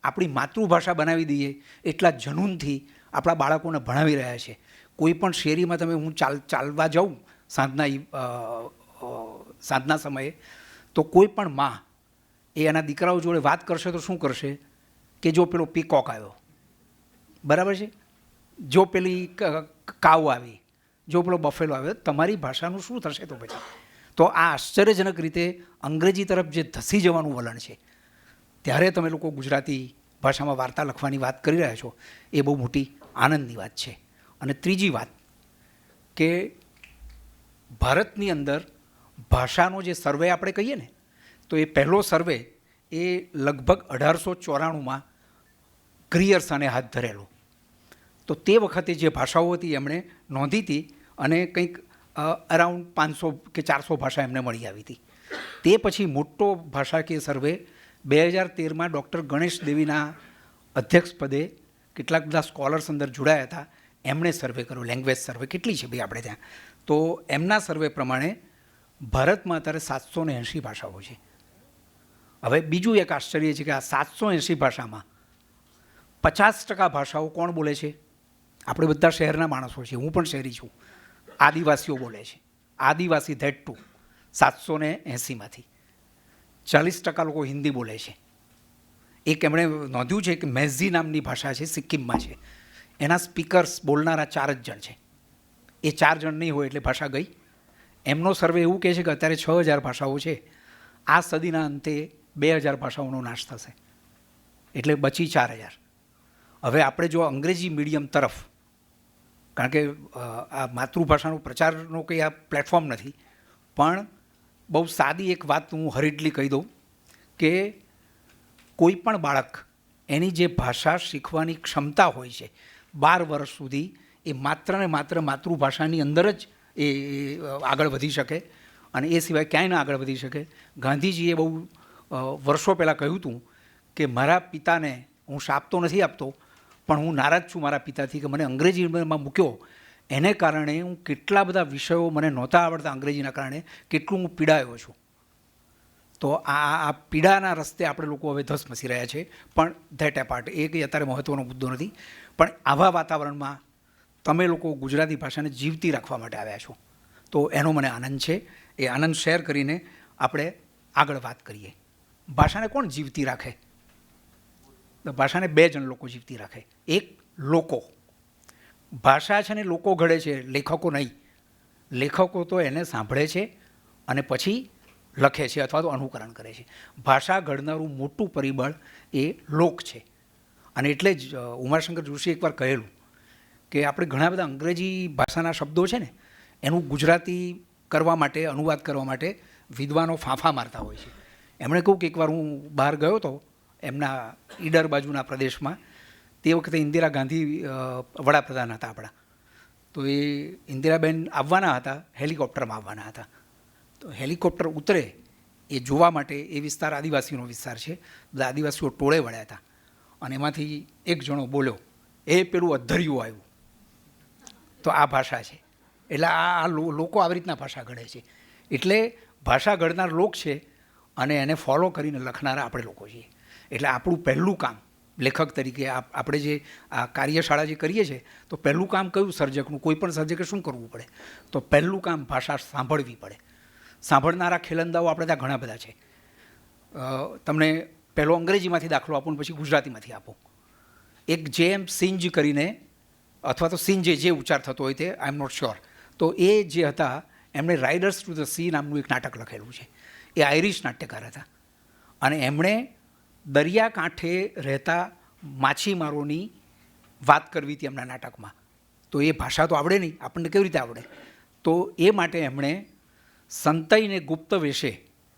આપણી માતૃભાષા બનાવી દઈએ એટલા જનૂનથી આપણા બાળકોને ભણાવી રહ્યા છે. કોઈ પણ શેરીમાં તમે હું ચાલવા જાઉં સાંજના સમયે તો કોઈ પણ માં એ એના દીકરાઓ જોડે વાત કરશે તો શું કરશે કે જો પેલો પીકોક આવ્યો, બરાબર છે, જો પેલી કાવ આવી, જો પેલો બફેલો આવ્યો, તમારી ભાષાનું શું થશે તો પછી? તો આ આશ્ચર્યજનક રીતે અંગ્રેજી તરફ જે ધસી જવાનું વલણ છે, ત્યારે તમે લોકો ગુજરાતી ભાષામાં વાર્તા લખવાની વાત કરી રહ્યા છો, એ બહુ મોટી આનંદની વાત છે. અને ત્રીજી વાત કે ભારતની અંદર ભાષાનો જે સર્વે આપણે કહીએ ને, તો એ પહેલો સર્વે એ લગભગ 1894માં ગ્રીયર્સને હાથ ધરેલો. તો તે વખતે જે ભાષાઓ હતી એમણે નોંધી હતી અને કંઈક અરાઉન્ડ 500 કે 400 ભાષા એમને મળી આવી હતી. તે પછી મોટો ભાષાકીય સર્વે 2013માં ડૉક્ટર ગણેશ દેવીના અધ્યક્ષપદે કેટલાક બધા સ્કોલર્સ અંદર જોડાયા હતા, એમણે સર્વે કર્યો. લેંગ્વેજ સર્વે કેટલી છે ભાઈ આપણે ત્યાં, તો એમના સર્વે પ્રમાણે ભારતમાં અત્યારે 780 ભાષાઓ છે. હવે બીજું એક આશ્ચર્ય છે કે આ 780 ભાષામાં 50% ભાષાઓ કોણ બોલે છે? આપણે બધા શહેરના માણસો છીએ, હું પણ શહેરી છું. આદિવાસીઓ બોલે છે, આદિવાસી ધેટ ટુ 780માંથી 40% લોકો હિન્દી બોલે છે. એક એમણે નોંધ્યું છે કે મેઝી નામની ભાષા છે, સિક્કિમમાં છે, એના સ્પીકર્સ બોલનારા 4 જ જણ છે. એ 4 જણ નહીં હોય એટલે ભાષા ગઈ. એમનો સર્વે એવું કહે છે કે અત્યારે 6000 ભાષાઓ છે, આ સદીના અંતે 2000 ભાષાઓનો નાશ થશે, એટલે બચી 4000. હવે આપણે જો અંગ્રેજી મીડિયમ તરફ, કારણ કે આ માતૃભાષાનો પ્રચારનો કંઈ આ પ્લેટફોર્મ નથી, પણ બહુ સાદી એક વાત હું હરીડલી કહી દઉં કે કોઈ પણ બાળક એની જે ભાષા શીખવાની ક્ષમતા હોય છે 12 વર્ષ સુધી, એ માત્ર ને માત્ર માતૃભાષાની અંદર જ એ આગળ વધી શકે અને એ સિવાય ક્યાંય ના આગળ વધી શકે. ગાંધીજીએ બહુ વર્ષો પહેલાં કહ્યું હતું કે મારા પિતાને હું શાપ તો નથી આપતો, પણ હું નારાજ છું મારા પિતાથી કે મને અંગ્રેજીમાં મૂક્યો, એને કારણે હું કેટલા બધા વિષયો મને નહોતા આવડતા અંગ્રેજીના કારણે, કેટલું હું પીડાયો છું. તો આ પીડાના રસ્તે આપણે લોકો હવે ધસમસી રહ્યા છે. પણ ધેટ એપાર્ટ, એ કંઈ અત્યારે મહત્ત્વનો મુદ્દો નથી. પણ આવા વાતાવરણમાં તમે લોકો ગુજરાતી ભાષાને જીવતી રાખવા માટે આવ્યા છો, તો એનો મને આનંદ છે. એ આનંદ શેર કરીને આપણે આગળ વાત કરીએ. ભાષાને કોણ જીવતી રાખે? ભાષાને 2 જણ લોકો જીવતી રાખે. એક લોકો, ભાષા છે ને લોકો ઘડે છે, લેખકો નહીં. લેખકો તો એને સાંભળે છે અને પછી લખે છે અથવા તો અનુકરણ કરે છે. ભાષા ઘડનારું મોટું પરિબળ એ લોક છે. અને એટલે જ ઉમાશંકર જોશીએ એકવાર કહેલું કે આપણે ઘણા બધા અંગ્રેજી ભાષાના શબ્દો છે ને, એનું ગુજરાતી કરવા માટે, અનુવાદ કરવા માટે વિદ્વાનો ફાંફા મારતા હોય છે. એમણે કહ્યું કે એકવાર હું બહાર ગયો હતો એમના ઈડર બાજુના પ્રદેશમાં, તે વખતે ઇન્દિરા ગાંધી વડાપ્રધાન હતા આપણા. તો એ ઇન્દિરાબેન આવવાના હતા, હેલિકોપ્ટરમાં આવવાના હતા. તો હેલિકોપ્ટર ઉતરે એ જોવા માટે, એ વિસ્તાર આદિવાસીનો વિસ્તાર છે, બધા આદિવાસીઓ ટોળે વળ્યા હતા અને એમાંથી એક જણો બોલ્યો, એ પેલું અધર્યું આવ્યું. તો આ ભાષા છે. એટલે આ લોકો આવી રીતના ભાષા ઘડે છે. એટલે ભાષા ઘડનાર લોક છે અને એને ફોલો કરીને લખનારા આપણે લોકો છીએ. એટલે આપણું પહેલું કામ લેખક તરીકે આપણે જે આ કાર્યશાળા જે કરીએ છીએ, તો પહેલું કામ કયું સર્જકનું, કોઈ પણ સર્જકે શું કરવું પડે? તો પહેલું કામ ભાષા સાંભળવી પડે. સાંભળનારા ખેલંદાઓ આપણે ત્યાં ઘણા બધા છે. તમને પહેલો અંગ્રેજીમાંથી દાખલો આપો ને પછી ગુજરાતીમાંથી આપો. એક જેમ સિંજ કરીને, અથવા તો સિંજે જે ઉચ્ચાર થતો હોય તે, આઈ એમ નોટ શ્યોર, તો એ જે હતા એમણે રાઇડર્સ ટુ ધ સી નામનું એક નાટક લખેલું છે. એ આયરિશ નાટ્યકાર હતા અને એમણે દરિયાકાંઠે રહેતા માછીમારોની વાત કરવી હતી એમના નાટકમાં. તો એ ભાષા તો આવડે નહીં, આપણને કેવી રીતે આવડે? તો એ માટે એમણે સંતઈને ગુપ્ત વેશે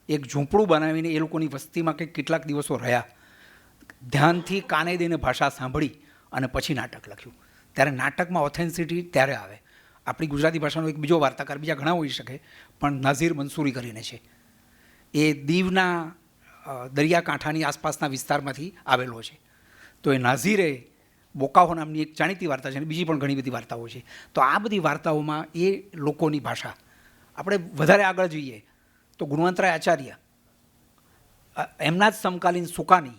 એક ઝૂંપડું બનાવીને એ લોકોની વસ્તીમાં કંઈક કેટલાક દિવસો રહ્યા, ધ્યાનથી કાને દઈને ભાષા સાંભળી અને પછી નાટક લખ્યું. ત્યારે નાટકમાં ઓથેન્ટિસિટી ત્યારે આવે. આપણી ગુજરાતી ભાષાનો એક બીજો વાર્તાકાર, બીજા ઘણા હોઈ શકે, પણ નાઝીર મંસૂરી કરીને છે. એ દીવના દરિયાકાંઠાની આસપાસના વિસ્તારમાંથી આવેલો છે. તો એ નાઝીરે બોકાહો નામની એક જાણીતી વાર્તા છે અને બીજી પણ ઘણી બધી વાર્તાઓ છે. તો આ બધી વાર્તાઓમાં એ લોકોની ભાષા, આપણે વધારે આગળ જઈએ તો ગુણવંતરાય આચાર્ય, એમના જ સમકાલીન સુકાની,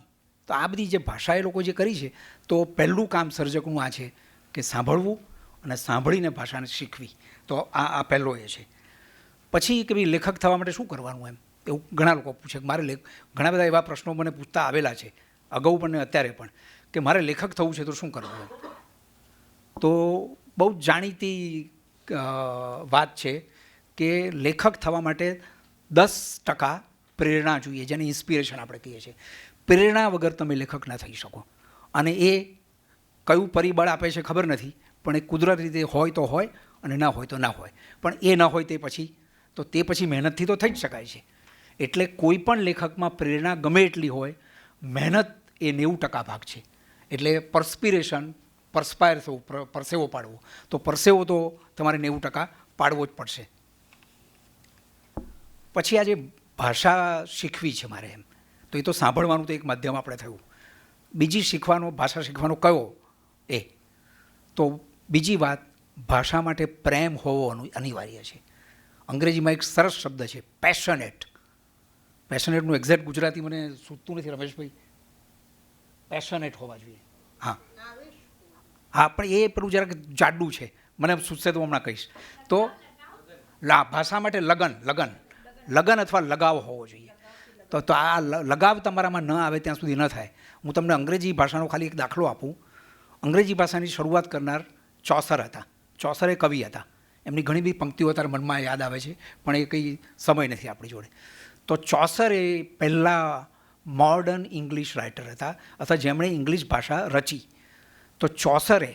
તો આ બધી જે ભાષા એ લોકો જે કરી છે, તો પહેલું કામ સર્જકનું આ છે કે સાંભળવું અને સાંભળીને ભાષાને શીખવી. તો આ પહેલો એ છે. પછી કે ભાઈ લેખક થવા માટે શું કરવાનું, એમ એવું ઘણા લોકો પૂછે. મારે ઘણા બધા એવા પ્રશ્નો મને પૂછતા આવેલા છે, અગાઉ પણ ને અત્યારે પણ, કે મારે લેખક થવું છે તો શું કરવું એમ. તો બહુ જ જાણીતી વાત છે કે લેખક થવા માટે 10% પ્રેરણા જોઈએ, જેને ઇન્સ્પિરેશન આપણે કહીએ છીએ. પ્રેરણા વગર તમે લેખક ના થઈ શકો. અને એ કયું પરિબળ આપે છે ખબર નથી, પણ એ કુદરતી રીતે હોય તો હોય અને ના હોય તો ના હોય. પણ એ ના હોય તે પછી મહેનતથી તો થઈ જ શકાય છે. એટલે કોઈ પણ લેખકમાં પ્રેરણા ગમે એટલી હોય, મહેનત એ 90% ભાગ છે. એટલે પરસ્પાયર થવું, પરસેવો પાડવો, તો પરસેવો તો તમારે 90% પાડવો જ પડશે. પછી આ જે ભાષા શીખવી છે મારે એમ, તો એ તો સાંભળવાનું તો એક માધ્યમ આપણે થયું. બીજી ભાષા શીખવાનો કયો એ, તો બીજી વાત, ભાષા માટે પ્રેમ હોવો અનિવાર્ય છે. અંગ્રેજીમાં એક સરસ શબ્દ છે પેશનેટ. પેશનેટનું એક્ઝેક્ટ ગુજરાતી મને સૂચતું નથી રમેશભાઈ. પેશનેટ હોવા જોઈએ. હા પણ એ પેલું જરાક જાડું છે, મને સૂચશે તો હમણાં કહીશ. તો ભાષા માટે લગન અથવા લગાવ હોવો જોઈએ. તો આ લગાવ તમારામાં ન આવે ત્યાં સુધી ન થાય. હું તમને અંગ્રેજી ભાષાનો ખાલી એક દાખલો આપું. અંગ્રેજી ભાષાની શરૂઆત કરનાર ચોસર હતા. ચોસર એ કવિ હતા. એમની ઘણી બધી પંક્તિઓ અત્યારે મનમાં યાદ આવે છે, પણ એ કંઈ સમય નથી આપણી જોડે. તો ચોસર એ પહેલાં મોડર્ન ઇંગ્લિશ રાઇટર હતા, અથવા જેમણે ઇંગ્લિશ ભાષા રચી. તો ચોસરે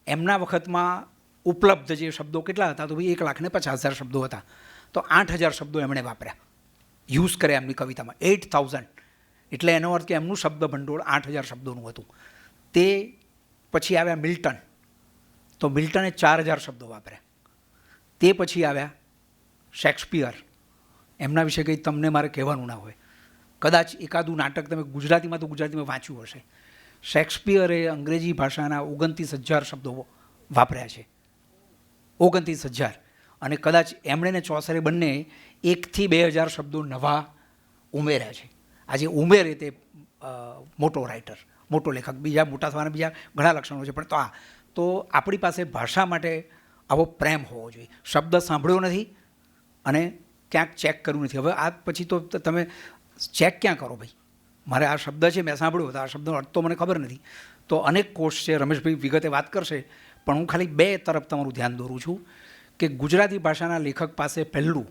એમના વખતમાં ઉપલબ્ધ જે શબ્દો કેટલા હતા, તો ભાઈ 1,50,000 શબ્દો હતા. તો 8,000 શબ્દો એમણે વાપર્યા, યુઝ કર્યા એમની કવિતામાં. 8,000 એટલે એનો અર્થ કે એમનું શબ્દ ભંડોળ 8,000 શબ્દોનું હતું. તે પછી આવ્યા મિલ્ટન, તો મિલ્ટને 4,000 શબ્દો વાપર્યા. તે પછી આવ્યા શેક્સપિયર. એમના વિશે કંઈ તમને મારે કહેવાનું ના હોય. કદાચ એકાદું નાટક તમે ગુજરાતીમાં વાંચ્યું હશે. શેક્સપિયરે અંગ્રેજી ભાષાના 29,000 શબ્દો વાપર્યા છે. 29,000. અને કદાચ એમણે ને ચોસરે બંને 1,000 થી 2,000 શબ્દો નવા ઉમેર્યા છે. આજે ઉમેરે તે મોટો રાઇટર, મોટો લેખક. બીજા મોટા થવાના બીજા ઘણા લક્ષણો છે, પણ તો આપણી પાસે ભાષા માટે આવો પ્રેમ હોવો જોઈએ. શબ્દ સાંભળ્યો નથી અને ક્યાંક ચેક કર્યું નથી. હવે આ પછી તો તમે ચેક ક્યાં કરો ભાઈ? મારે આ શબ્દ છે, મેં સાંભળ્યો, તો આ શબ્દનો અર્થ તો મને ખબર નથી. તો અનેક કોર્સ છે, રમેશભાઈ વિગતે વાત કરશે, પણ હું ખાલી 2 તરફ તમારું ધ્યાન દોરું છું કે ગુજરાતી ભાષાના લેખક પાસે પહેલું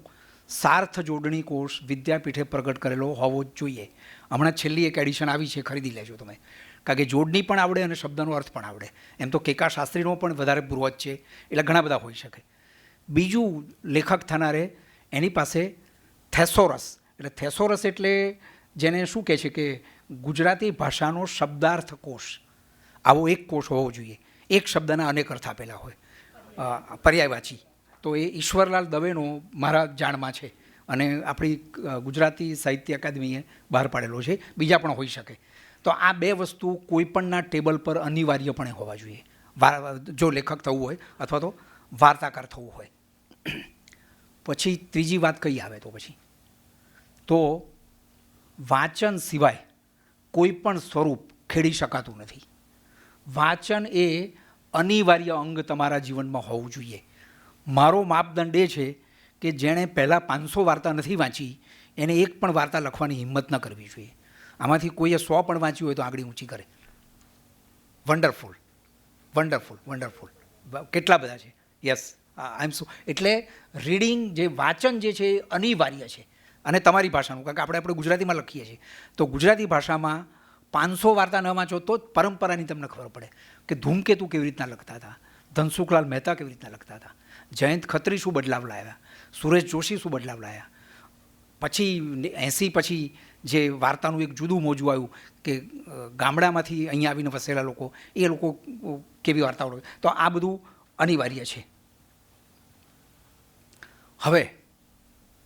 સાર્થ જોડણી કોર્સ વિદ્યાપીઠે પ્રગટ કરેલો હોવો જ જોઈએ. હમણાં છેલ્લી એક એડિશન આવી છે, ખરીદી લેજો તમે, કારણ કે જોડણી પણ આવડે અને શબ્દનો અર્થ પણ આવડે. એમ તો કેકા શાસ્ત્રીનો પણ વધારે પૂર્વજ છે, એટલે ઘણા બધા હોઈ શકે. બીજું, લેખક થનારે એની પાસે થેસોરસ, એટલે થેસોરસ એટલે જેને શું કહે છે કે ગુજરાતી ભાષાનો શબ્દાર્થ કોષ, આવો એક કોષ હોવો જોઈએ. એક શબ્દના અનેક અર્થ આપેલા હોય, પર્યાયવાચી. તો એ ઈશ્વરલાલ દવેનો મારા જાણમાં છે અને આપણી ગુજરાતી સાહિત્ય અકાદમીએ બહાર પાડેલો છે. બીજા પણ હોઈ શકે. તો આ 2 વસ્તુ કોઈપણના ટેબલ પર અનિવાર્યપણે હોવા જોઈએ, જો લેખક થવું હોય અથવા તો વાર્તાકાર થવું હોય. પછી ત્રીજી વાત કઈ આવે તો વાંચન સિવાય કોઈ પણ સ્વરૂપ ખેડી શકાતું નથી. વાંચન એ અનિવાર્ય અંગ તમારા જીવનમાં હોવું જોઈએ. મારો માપદંડ એ છે કે જેણે પહેલાં 500 વાર્તા નથી વાંચી એને એક પણ વાર્તા લખવાની હિંમત ન કરવી જોઈએ. આમાંથી કોઈએ 100 પણ વાંચ્યું હોય તો આંગળી ઊંચી કરે. Wonderful, wonderful, wonderful. કેટલા બધા છે? યસ, એટલે રીડિંગ, જે વાંચન જે છે એ અનિવાર્ય છે. અને તમારી ભાષાનું, કારણ કે આપણે ગુજરાતીમાં લખીએ છીએ, તો ગુજરાતી ભાષામાં 500 વાર્તા ન વાંચો તો જ પરંપરાની તમને ખબર પડે કે ધૂમકેતુ કેવી રીતના લખતા હતા, ધનસુખલાલ મહેતા કેવી રીતના લખતા હતા, જયંત ખત્રી શું બદલાવ લાવ્યા, સુરેશ જોશી શું બદલાવ લાવ્યા, પછી 80 પછી જે વાર્તાનું એક જુદું મોજું આવ્યું કે ગામડામાંથી અહીંયા આવીને વસેલા લોકો, એ લોકો કેવી વાર્તાઓ લખે, તો આ બધું અનિવાર્ય છે. હવે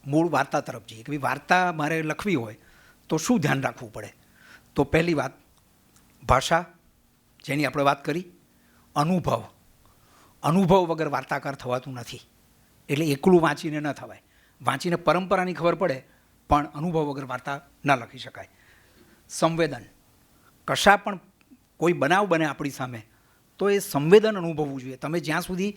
મૂળ વાર્તા તરફ જઈએ કે ભાઈ વાર્તા મારે લખવી હોય તો શું ધ્યાન રાખવું પડે. તો પહેલી વાત ભાષા, જેની આપણે વાત કરી. અનુભવ વગર વાર્તાકાર થવાતું નથી. એટલે એકલું વાંચીને ન થવાય. વાંચીને પરંપરાની ખબર પડે પણ અનુભવ વગર વાર્તા ન લખી શકાય. સંવેદન, કશા પણ કોઈ બનાવ બને આપણી સામે તો એ સંવેદન અનુભવવું જોઈએ. તમે જ્યાં સુધી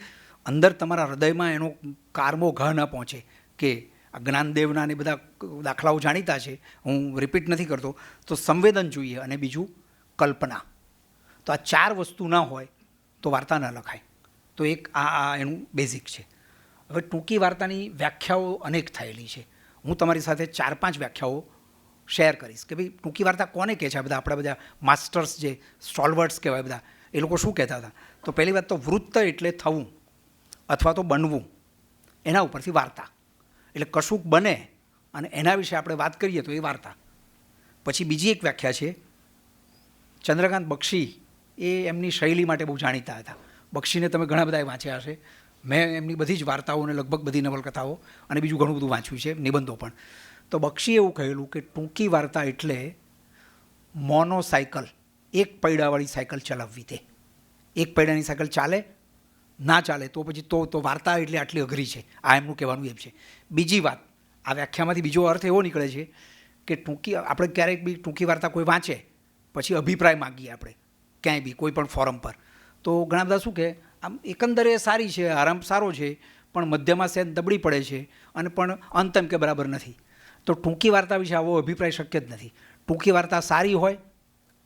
અંદર તમારા હૃદયમાં એનો કારમો ઘા ન પહોંચે, કે આ જ્ઞાનદેવના ને બધા દાખલાઓ જાણીતા છે, હું રિપીટ નથી કરતો, તો સંવેદન જોઈએ. અને બીજું કલ્પના. તો આ 4 વસ્તુ ના હોય તો વાર્તા ન લખાય. તો એક આ એનું બેઝિક છે. હવે ટૂંકી વાર્તાની વ્યાખ્યાઓ અનેક થયેલી છે. હું તમારી સાથે 4-5 વ્યાખ્યાઓ શેર કરીશ કે ભાઈ ટૂંકી વાર્તા કોને કહે છે. આપણા બધા માસ્ટર્સ જે સ્ટોલવર્ડ્સ કહેવાય બધા, એ લોકો શું કહેતા હતા. તો પહેલી વાત તો વૃત્ત એટલે થવું અથવા તો બનવું, એના ઉપરથી વાર્તા. એટલે કશુંક બને અને એના વિશે આપણે વાત કરીએ તો એ વાર્તા. પછી બીજી એક વ્યાખ્યા છે, ચંદ્રકાંત બક્ષી એ એમની શૈલી માટે બહુ જાણીતા હતા. બક્ષીને તમે ઘણા બધાએ વાંચ્યા હશે. મેં એમની બધી જ વાર્તાઓ અને લગભગ બધી નવલકથાઓ અને બીજું ઘણું બધું વાંચ્યું છે, નિબંધો પણ. તો બક્ષીએ એવું કહેલું કે ટૂંકી વાર્તા એટલે મોનોસાયકલ, એક પૈડાવાળી સાયકલ ચલાવવી. તે એક પૈડાની સાયકલ ચાલે ના ચાલે તો પછી તો વાર્તા એટલે આટલી અઘરી છે. આ એમનું કહેવાનું એમ છે. બીજી વાત, આ વ્યાખ્યામાંથી બીજો અર્થ એવો નીકળે છે કે આપણે ક્યારેક બી ટૂંકી વાર્તા કોઈ વાંચે પછી અભિપ્રાય માગીએ આપણે ક્યાંય બી કોઈ પણ ફોરમ પર, તો ઘણા બધા શું કે આમ એકંદરે સારી છે, આરંભ સારો છે, પણ મધ્યમાં સેજ દબડી પડે છે અને પણ અંત એમ કે બરાબર નથી. તો ટૂંકી વાર્તા વિશે આવો અભિપ્રાય શક્ય જ નથી. ટૂંકી વાર્તા સારી હોય,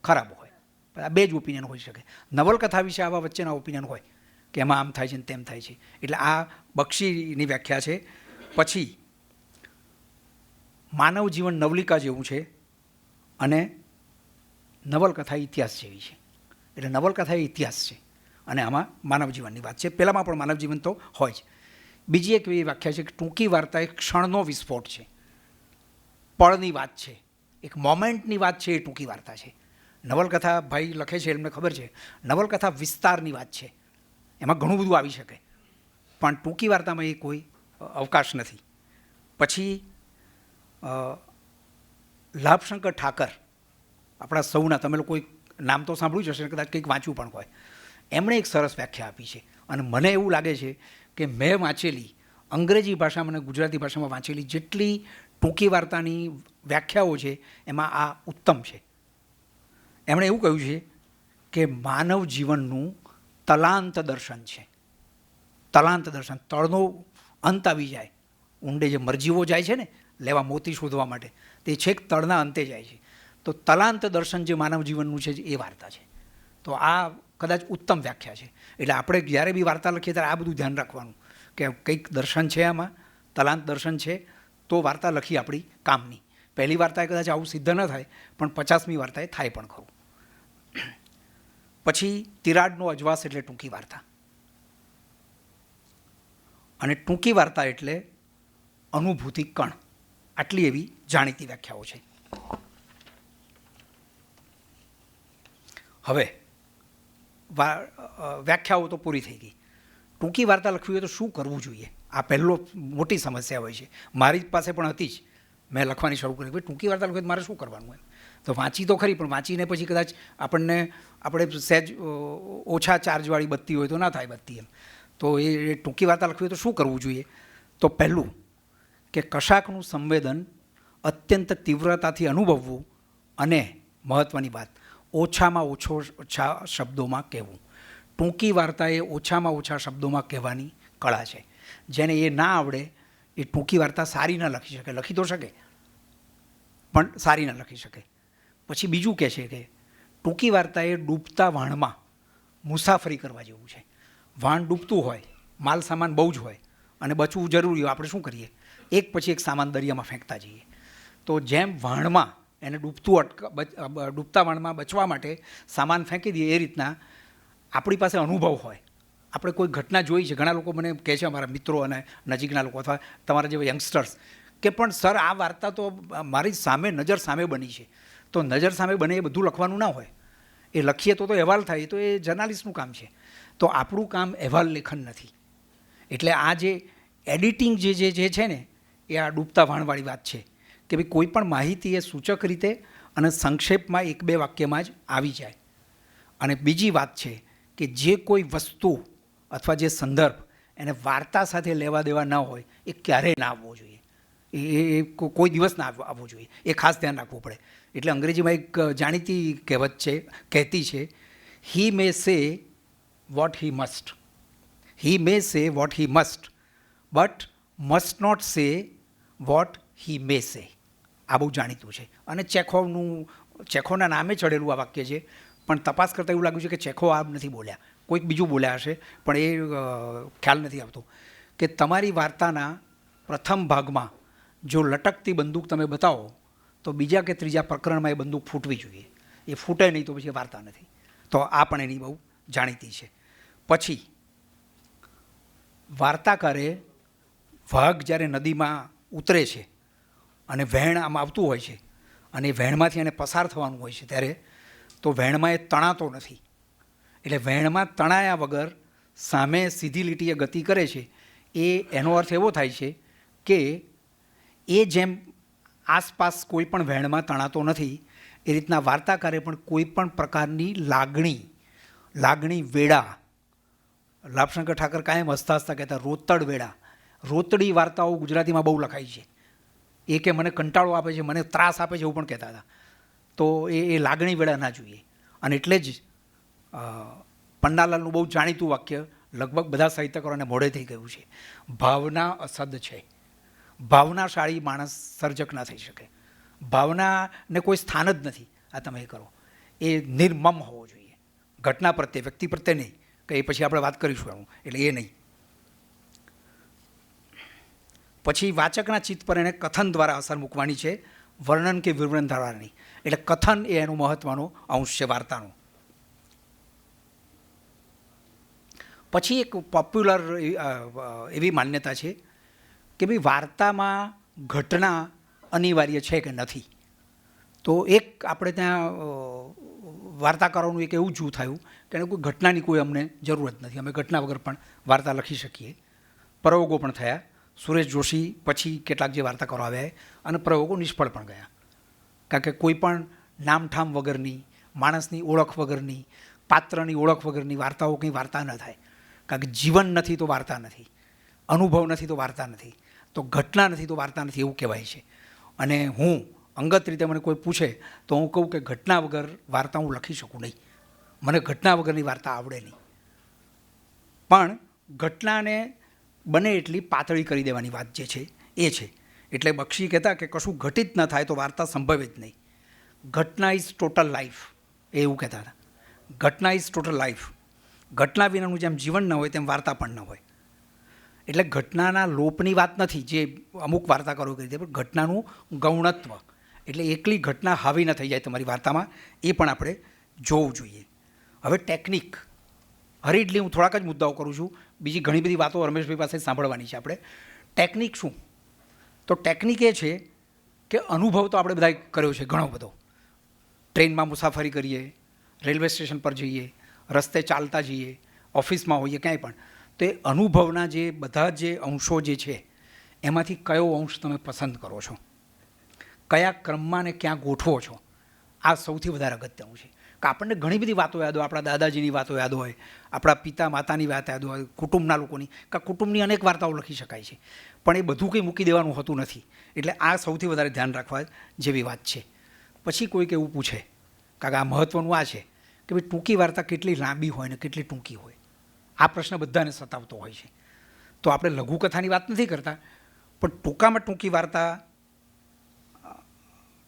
ખરાબ હોય, આ 2 જ ઓપિનિયન હોઈ શકે. નવલકથા વિશે આવા વચ્ચેના ઓપિનિયન હોય કે એમાં આમ થાય છે ને તેમ થાય છે. એટલે આ બક્ષીની વ્યાખ્યા છે. પછી માનવ જીવન નવલિકા જેવું છે અને નવલકથા ઇતિહાસ જેવી છે. એટલે નવલકથા એ ઇતિહાસ છે અને આમાં માનવ જીવનની વાત છે. પહેલાંમાં પણ માનવ જીવન તો હોય જ. બીજી એક એવી વ્યાખ્યા છે કે ટૂંકી વાર્તા એક ક્ષણનો વિસ્ફોટ છે, પળની વાત છે, એક મોમેન્ટની વાત છે, એ ટૂંકી વાર્તા છે. નવલકથા ભાઈ લખે છે એમને ખબર છે, નવલકથા વિસ્તારની વાત છે, એમાં ઘણું બધું આવી શકે, પણ ટૂંકી વાર્તામાં એ કોઈ અવકાશ નથી. પછી લાભશંકર ઠાકર, આપણા સૌના, તમે લોકો નામ તો સાંભળ્યું જ હશે, કદાચ કંઈક વાંચ્યું પણ હોય, એમણે એક સરસ વ્યાખ્યા આપી છે. અને મને એવું લાગે છે કે મેં વાંચેલી અંગ્રેજી ભાષામાં અને ગુજરાતી ભાષામાં વાંચેલી જેટલી ટૂંકી વાર્તાની વ્યાખ્યાઓ છે એમાં આ ઉત્તમ છે. એમણે એવું કહ્યું છે કે માનવ જીવનનું તલાંત દર્શન છે. તલાંત દર્શન, તળનો અંત આવી જાય, ઊંડે જે મરજીવો જાય છે ને લેવા મોતી શોધવા માટે, તે છેક તળના અંતે જાય છે. તો તલાંત દર્શન જે માનવ જીવનનું છે એ વાર્તા છે. તો આ કદાચ ઉત્તમ વ્યાખ્યા છે. એટલે આપણે જ્યારે બી વાર્તા લખીએ ત્યારે આ બધું ધ્યાન રાખવાનું કે કંઈક દર્શન છે, આમાં તલાંત દર્શન છે, તો વાર્તા લખી આપણી કામની. પહેલી વાર્તાએ કદાચ આવું સિદ્ધ ન થાય, પણ 50મી વાર્તાએ થાય પણ ખરું. પછી તિરાડનો અજવાસ એટલે ટૂંકી વાર્તા. અને ટૂંકી વાર્તા એટલે અનુભૂતિ કણ. આટલી એવી જાણીતી વ્યાખ્યાઓ છે. હવે વ્યાખ્યાઓ તો પૂરી થઈ ગઈ. ટૂંકી વાર્તા લખવી હોય તો શું કરવું જોઈએ, આ પહેલો મોટી સમસ્યા હોય છે. મારી પાસે પણ હતી જ. મેં લખવાની શરૂ કરી, ભાઈ ટૂંકી વાર્તા લખવી મારે શું કરવાનું એમ. તો વાંચી તો ખરી, પણ વાંચીને પછી કદાચ આપણે સહેજ ઓછા ચાર્જવાળી બત્તી હોય તો ના થાય બત્તી એમ. તો એ ટૂંકી વાર્તા લખવી હોય તો શું કરવું જોઈએ. તો પહેલું કે કશાકનું સંવેદન અત્યંત તીવ્રતાથી અનુભવવું અને મહત્ત્વની વાત ઓછામાં ઓછા શબ્દોમાં કહેવું. ટૂંકી વાર્તા એ ઓછામાં ઓછા શબ્દોમાં કહેવાની કળા છે. જેને એ ના આવડે એ ટૂંકી વાર્તા સારી ન લખી શકે. લખી તો શકે પણ સારી ન લખી શકે. પછી બીજું કહે છે કે ટૂંકી વાર્તા એ ડૂબતા વાણમાં મુસાફરી કરવા જેવું છે. વાણ ડૂબતું હોય, માલ સામાન બહુ જ હોય અને બચવું જરૂરી હોય, આપણે શું કરીએ, એક પછી એક સામાન દરિયામાં ફેંકતા જઈએ. તો જેમ વાણમાં એને ડૂબતા વાણમાં બચવા માટે સામાન ફેંકી દઈએ, એ રીતના આપણી પાસે અનુભવ હોય, આપણે કોઈ ઘટના જોઈ છે. ઘણા લોકો મને કહે છે, અમારા મિત્રો અને નજીકના લોકો અથવા તમારા જેવા યંગસ્ટર્સ, કે પણ સર આ વાર્તા તો મારી સામે નજર સામે બની છે, તો નજર સામે બને એ બધું લખવાનું ના હોય, એ લખીએ તો અહેવાલ થાય, તો એ જર્નાલિસ્ટનું કામ છે. તો આપણું કામ અહેવાલ લેખન નથી. એટલે આ જે એડિટિંગ જે છે ને એ આ ડૂબતા વાણવાળી વાત છે કે ભાઈ કોઈ પણ માહિતી એ સૂચક રીતે અને સંક્ષેપમાં 1-2 વાક્યમાં જ આવી જાય. અને બીજી વાત છે કે જે કોઈ વસ્તુ અથવા જે સંદર્ભ એને વાર્તા સાથે લેવા દેવા ન હોય એ ક્યારેય ના આવવો જોઈએ, એ કોઈ દિવસ ના આવવો જોઈએ, એ ખાસ ધ્યાન રાખવું પડે. એટલે અંગ્રેજીમાં એક જાણીતી કહેતી છે, હી may say what he must, he may say what he must but must not say what he may say. આ બહુ જાણીતું છે. અને ચેખોના નામે ચડેલું આ વાક્ય છે, પણ તપાસ કરતાં એવું લાગ્યું છે કે ચેખો આ નથી બોલ્યા, કોઈક બીજું બોલ્યા હશે, પણ એ ખ્યાલ નથી આવતો કે તમારી વાર્તાના પ્રથમ ભાગમાં જો લટકતી બંદૂક તમે બતાવો તો બીજા કે ત્રીજા પ્રકરણમાં એ બંદૂક ફૂટવી જોઈએ, એ ફૂટે નહીં તો પછી વાર્તા નથી. તો આ પણ એની બહુ જાણીતી છે. પછી વાર્તાકારે વાઘ જ્યારે નદીમાં ઉતરે છે અને વહેણ આમ આવતું હોય છે અને એ વહેણમાંથી એને પસાર થવાનું હોય છે, ત્યારે તો વહેણમાં એ તણાતો નથી. એટલે વહેણમાં તણાયા વગર સામે સીધી લીટીએ ગતિ કરે છે. એનો અર્થ એવો થાય છે કે એ જેમ આસપાસ કોઈ પણ વહેણમાં તણાતો નથી, એ રીતના વાર્તાકારે પણ કોઈ પણ પ્રકારની લાગણી વેડા, લાભશંકર ઠાકર કાયમ હસતા હસતા કહેતા રોતડ વેડા, રોતડી વાર્તાઓ ગુજરાતીમાં બહુ લખાઈ છે. એ કે મને કંટાળો આપે છે, મને ત્રાસ આપે છે, એવું પણ કહેતા હતા. તો એ લાગણી વેડા ના જોઈએ. અને એટલે જ પન્નાલાલનું બહુ જાણીતું વાક્ય લગભગ બધા સાહિત્યકારોને મોઢે થઈ ગયું છે, ભાવના અસદ છે. ભાવનાશાળી માણસ સર્જક ના થઈ શકે, ભાવનાને કોઈ સ્થાન જ નથી. આ તમે કરો, એ નિર્મમ હોવો જોઈએ ઘટના પ્રત્યે, વ્યક્તિ પ્રત્યે નહીં, કે એ પછી આપણે વાત કરીશું એનું, એટલે એ નહીં. પછી વાચકના ચિત્ત પર એને કથન દ્વારા અસર મૂકવાની છે, વર્ણન કે વિવરણ દ્વારા નહીં. એટલે કથન એ એનો મહત્વનો અંશ છે વાર્તાનો. પછી એક પોપ્યુલર એવી માન્યતા છે કે ભાઈ વાર્તામાં ઘટના અનિવાર્ય છે કે નથી. તો એક આપણે ત્યાં વાર્તાકારોનું એક એવું જૂથ આવ્યું કે એને કોઈ ઘટનાની કોઈ અમને જરૂરત નથી, અમે ઘટના વગર પણ વાર્તા લખી શકીએ. પ્રયોગો પણ થયા. સુરેશ જોશી પછી કેટલાક જે વાર્તાકારો આવ્યા અને પ્રયોગો નિષ્ફળ પણ ગયા, કારણ કે કોઈ પણ નામઠામ વગરની, માણસની ઓળખ વગરની, પાત્રની ઓળખ વગરની વાર્તાઓ કંઈ વાર્તા ન થાય. કારણ કે જીવન નથી તો વાર્તા નથી, અનુભવ નથી તો વાર્તા નથી, તો ઘટના નથી તો વાર્તા નથી, એવું કહેવાય છે. અને હું અંગત રીતે મને કોઈ પૂછે તો હું કહું કે ઘટના વગર વાર્તા હું લખી શકું નહીં, મને ઘટના વગરની વાર્તા આવડે નહીં. પણ ઘટનાને બને એટલી પાતળી કરી દેવાની વાત જે છે એ છે. એટલે બક્ષી કહેતા કે કશું ઘટિત ન થાય તો વાર્તા સંભવે જ નહીં. ઘટના ઇઝ ટોટલ લાઈફ, એવું કહેતા હતા. ઘટના ઇઝ ટોટલ લાઈફ. ઘટના વિનાનું જેમ જીવન ન હોય તેમ વાર્તા પણ ન હોય. એટલે ઘટનાના લોપની વાત નથી જે અમુક વાર્તાકારો કરી દે, પણ ઘટનાનું ગૌણત્વ, એટલે એકલી ઘટના હાવી ન થઈ જાય તમારી વાર્તામાં, એ પણ આપણે જોવું જોઈએ. હવે ટેકનિક, હરીડલી હું થોડાક જ મુદ્દાઓ કરું છું, બીજી ઘણી બધી વાતો રમેશભાઈ પાસે સાંભળવાની છે આપણે. ટેકનિક શું? તો ટેકનિક એ છે કે અનુભવ તો આપણે બધાએ કર્યો છે ઘણો બધો. ટ્રેનમાં મુસાફરી કરીએ, રેલવે સ્ટેશન પર જઈએ, રસ્તે ચાલતા જઈએ, ઓફિસમાં હોઈએ, ક્યાંય પણ. તો એ અનુભવના જે બધા જે અંશો જે છે એમાંથી કયો અંશ તમે પસંદ કરો છો, કયા ક્રમમાં ને ક્યાં ગોઠવો છો, આ સૌથી વધારે અગત્યનું છે. કે આપણને ઘણી બધી વાતો યાદ હોય, આપણા દાદાજીની વાતો યાદ હોય, આપણા પિતા માતાની વાત યાદ હોય, કુટુંબના લોકોની, કે કુટુંબની અનેક વાર્તાઓ લખી શકાય છે, પણ એ બધું કંઈ મૂકી દેવાનું હોતું નથી. એટલે આ સૌથી વધારે ધ્યાન રાખવા જેવી વાત છે. પછી કોઈક એવું પૂછે, કારણ કે આ મહત્ત્વનું આ છે કે ભાઈ ટૂંકી વાર્તા કેટલી લાંબી હોય ને કેટલી ટૂંકી હોય, આ પ્રશ્ન બધાને સતાવતો હોય છે. તો આપણે લઘુકથાની વાત નથી કરતા, પણ ટૂંકામાં ટૂંકી વાર્તા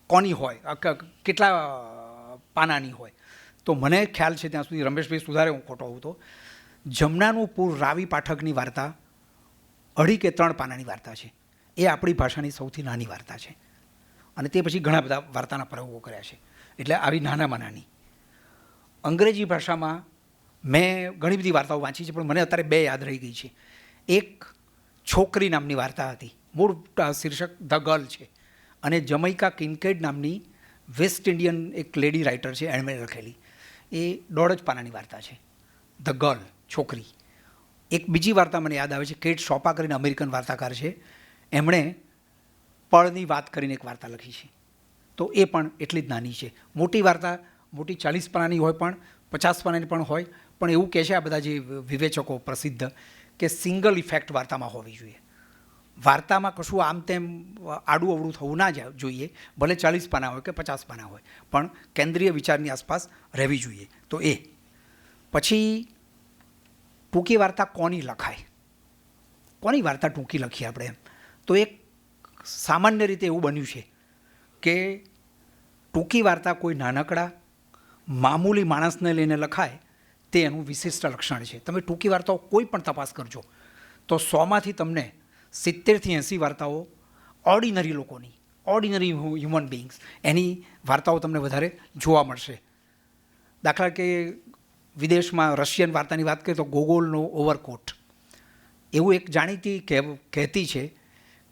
કોની હોય, કેટલા પાનાની હોય. તો મને ખ્યાલ છે ત્યાં સુધી, રમેશભાઈ સુધારે હું ખોટો હોઉં તો, જમનાનું પૂર રાવી પાઠકની વાર્તા 2 કે 3 પાનાની વાર્તા છે. એ આપણી ભાષાની સૌથી નાની વાર્તા છે. અને તે પછી ઘણા બધા વાર્તાના પ્રયોગો કર્યા છે. એટલે આવી નાનામાં નાની. અંગ્રેજી ભાષામાં મેં ઘણી બધી વાર્તાઓ વાંચી છે, પણ મને અત્યારે 2 યાદ રહી ગઈ છે. એક છોકરી નામની વાર્તા હતી મૂળ શીર્ષક ધ ગર્લ છે અને જમૈકા કિનકેડ નામની વેસ્ટ ઇન્ડિયન એક લેડી રાઇટર છે, એણે લખેલી. એ 1.5 જ પાનાની વાર્તા છે, ધ ગર્લ, છોકરી. એક બીજી વાર્તા મને યાદ આવે છે, કેટ શોપા કરીને અમેરિકન વાર્તાકાર છે, એમણે પળની વાત કરીને એક વાર્તા લખી છે. તો એ પણ એટલી જ નાની છે. મોટી વાર્તા મોટી 40 પાનાની હોય પણ 50 પાનાની પણ હોય, પણ એવું કહે છે આ બધા જે વિવેચકો પ્રસિદ્ધ કે સિંગલ ઇફેક્ટ વાર્તામાં હોવી જોઈએ. વાર્તામાં કશું આમ તેમ આડું અવળું થવું ના જોઈએ, ભલે 40 પાના હોય કે 50 પાના હોય, પણ કેન્દ્રીય વિચારની આસપાસ રહેવી જોઈએ. તો એ પછી ટૂંકી વાર્તા કોની લખાય, કોની વાર્તા ટૂંકી લખીએ આપણે એમ. તો એક સામાન્ય રીતે એવું બન્યું છે કે ટૂંકી વાર્તા કોઈ નાનકડા મામૂલી માણસને લઈને લખાય તે એનું વિશિષ્ટ લક્ષણ છે. તમે ટૂંકી વાર્તાઓ કોઈ પણ તપાસ કરજો તો 100માંથી તમને 70થી 80 વાર્તાઓ ઓર્ડિનરી લોકોની, ઓર્ડિનરી હ્યુમન બિંગ્સ, એની વાર્તાઓ તમને વધારે જોવા મળશે. દાખલા કે વિદેશમાં રશિયન વાર્તાની વાત કરીએ તો ગોગોલનો ઓવરકોટ એવું એક જાણીતી કહેતી છે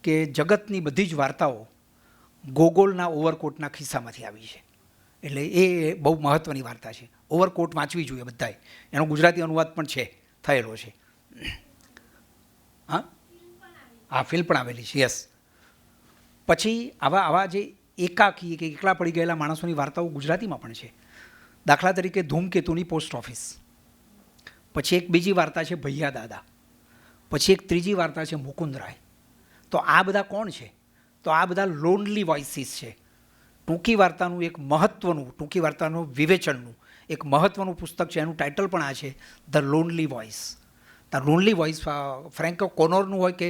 કે જગતની બધી જ વાર્તાઓ ગોગોલના ઓવરકોટના ખિસ્સામાંથી આવી છે. એટલે એ બહુ મહત્ત્વની વાર્તા છે. ઓવરકોટ વાંચવી જોઈએ બધાએ. એનો ગુજરાતી અનુવાદ પણ છે, થયેલો છે. હા, ફિલ્મ પણ આવેલી છે, યસ. પછી આવા જે એકાકી કે એકલા પડી ગયેલા માણસોની વાર્તાઓ ગુજરાતીમાં પણ છે. દાખલા તરીકે ધૂમકેતુની પોસ્ટ ઓફિસ, પછી એક બીજી વાર્તા છે ભૈયા દાદા, પછી એક ત્રીજી વાર્તા છે મુકુંદરાય. તો આ બધા કોણ છે? તો આ બધા લોનલી વોઇસીસ છે. ટૂંકી વાર્તાનું એક મહત્ત્વનું, ટૂંકી વાર્તાનું વિવેચનનું એક મહત્ત્વનું પુસ્તક છે, એનું ટાઇટલ પણ આ છે, the lonely voice. The lonely voice Frank કોનોરનું હોય કે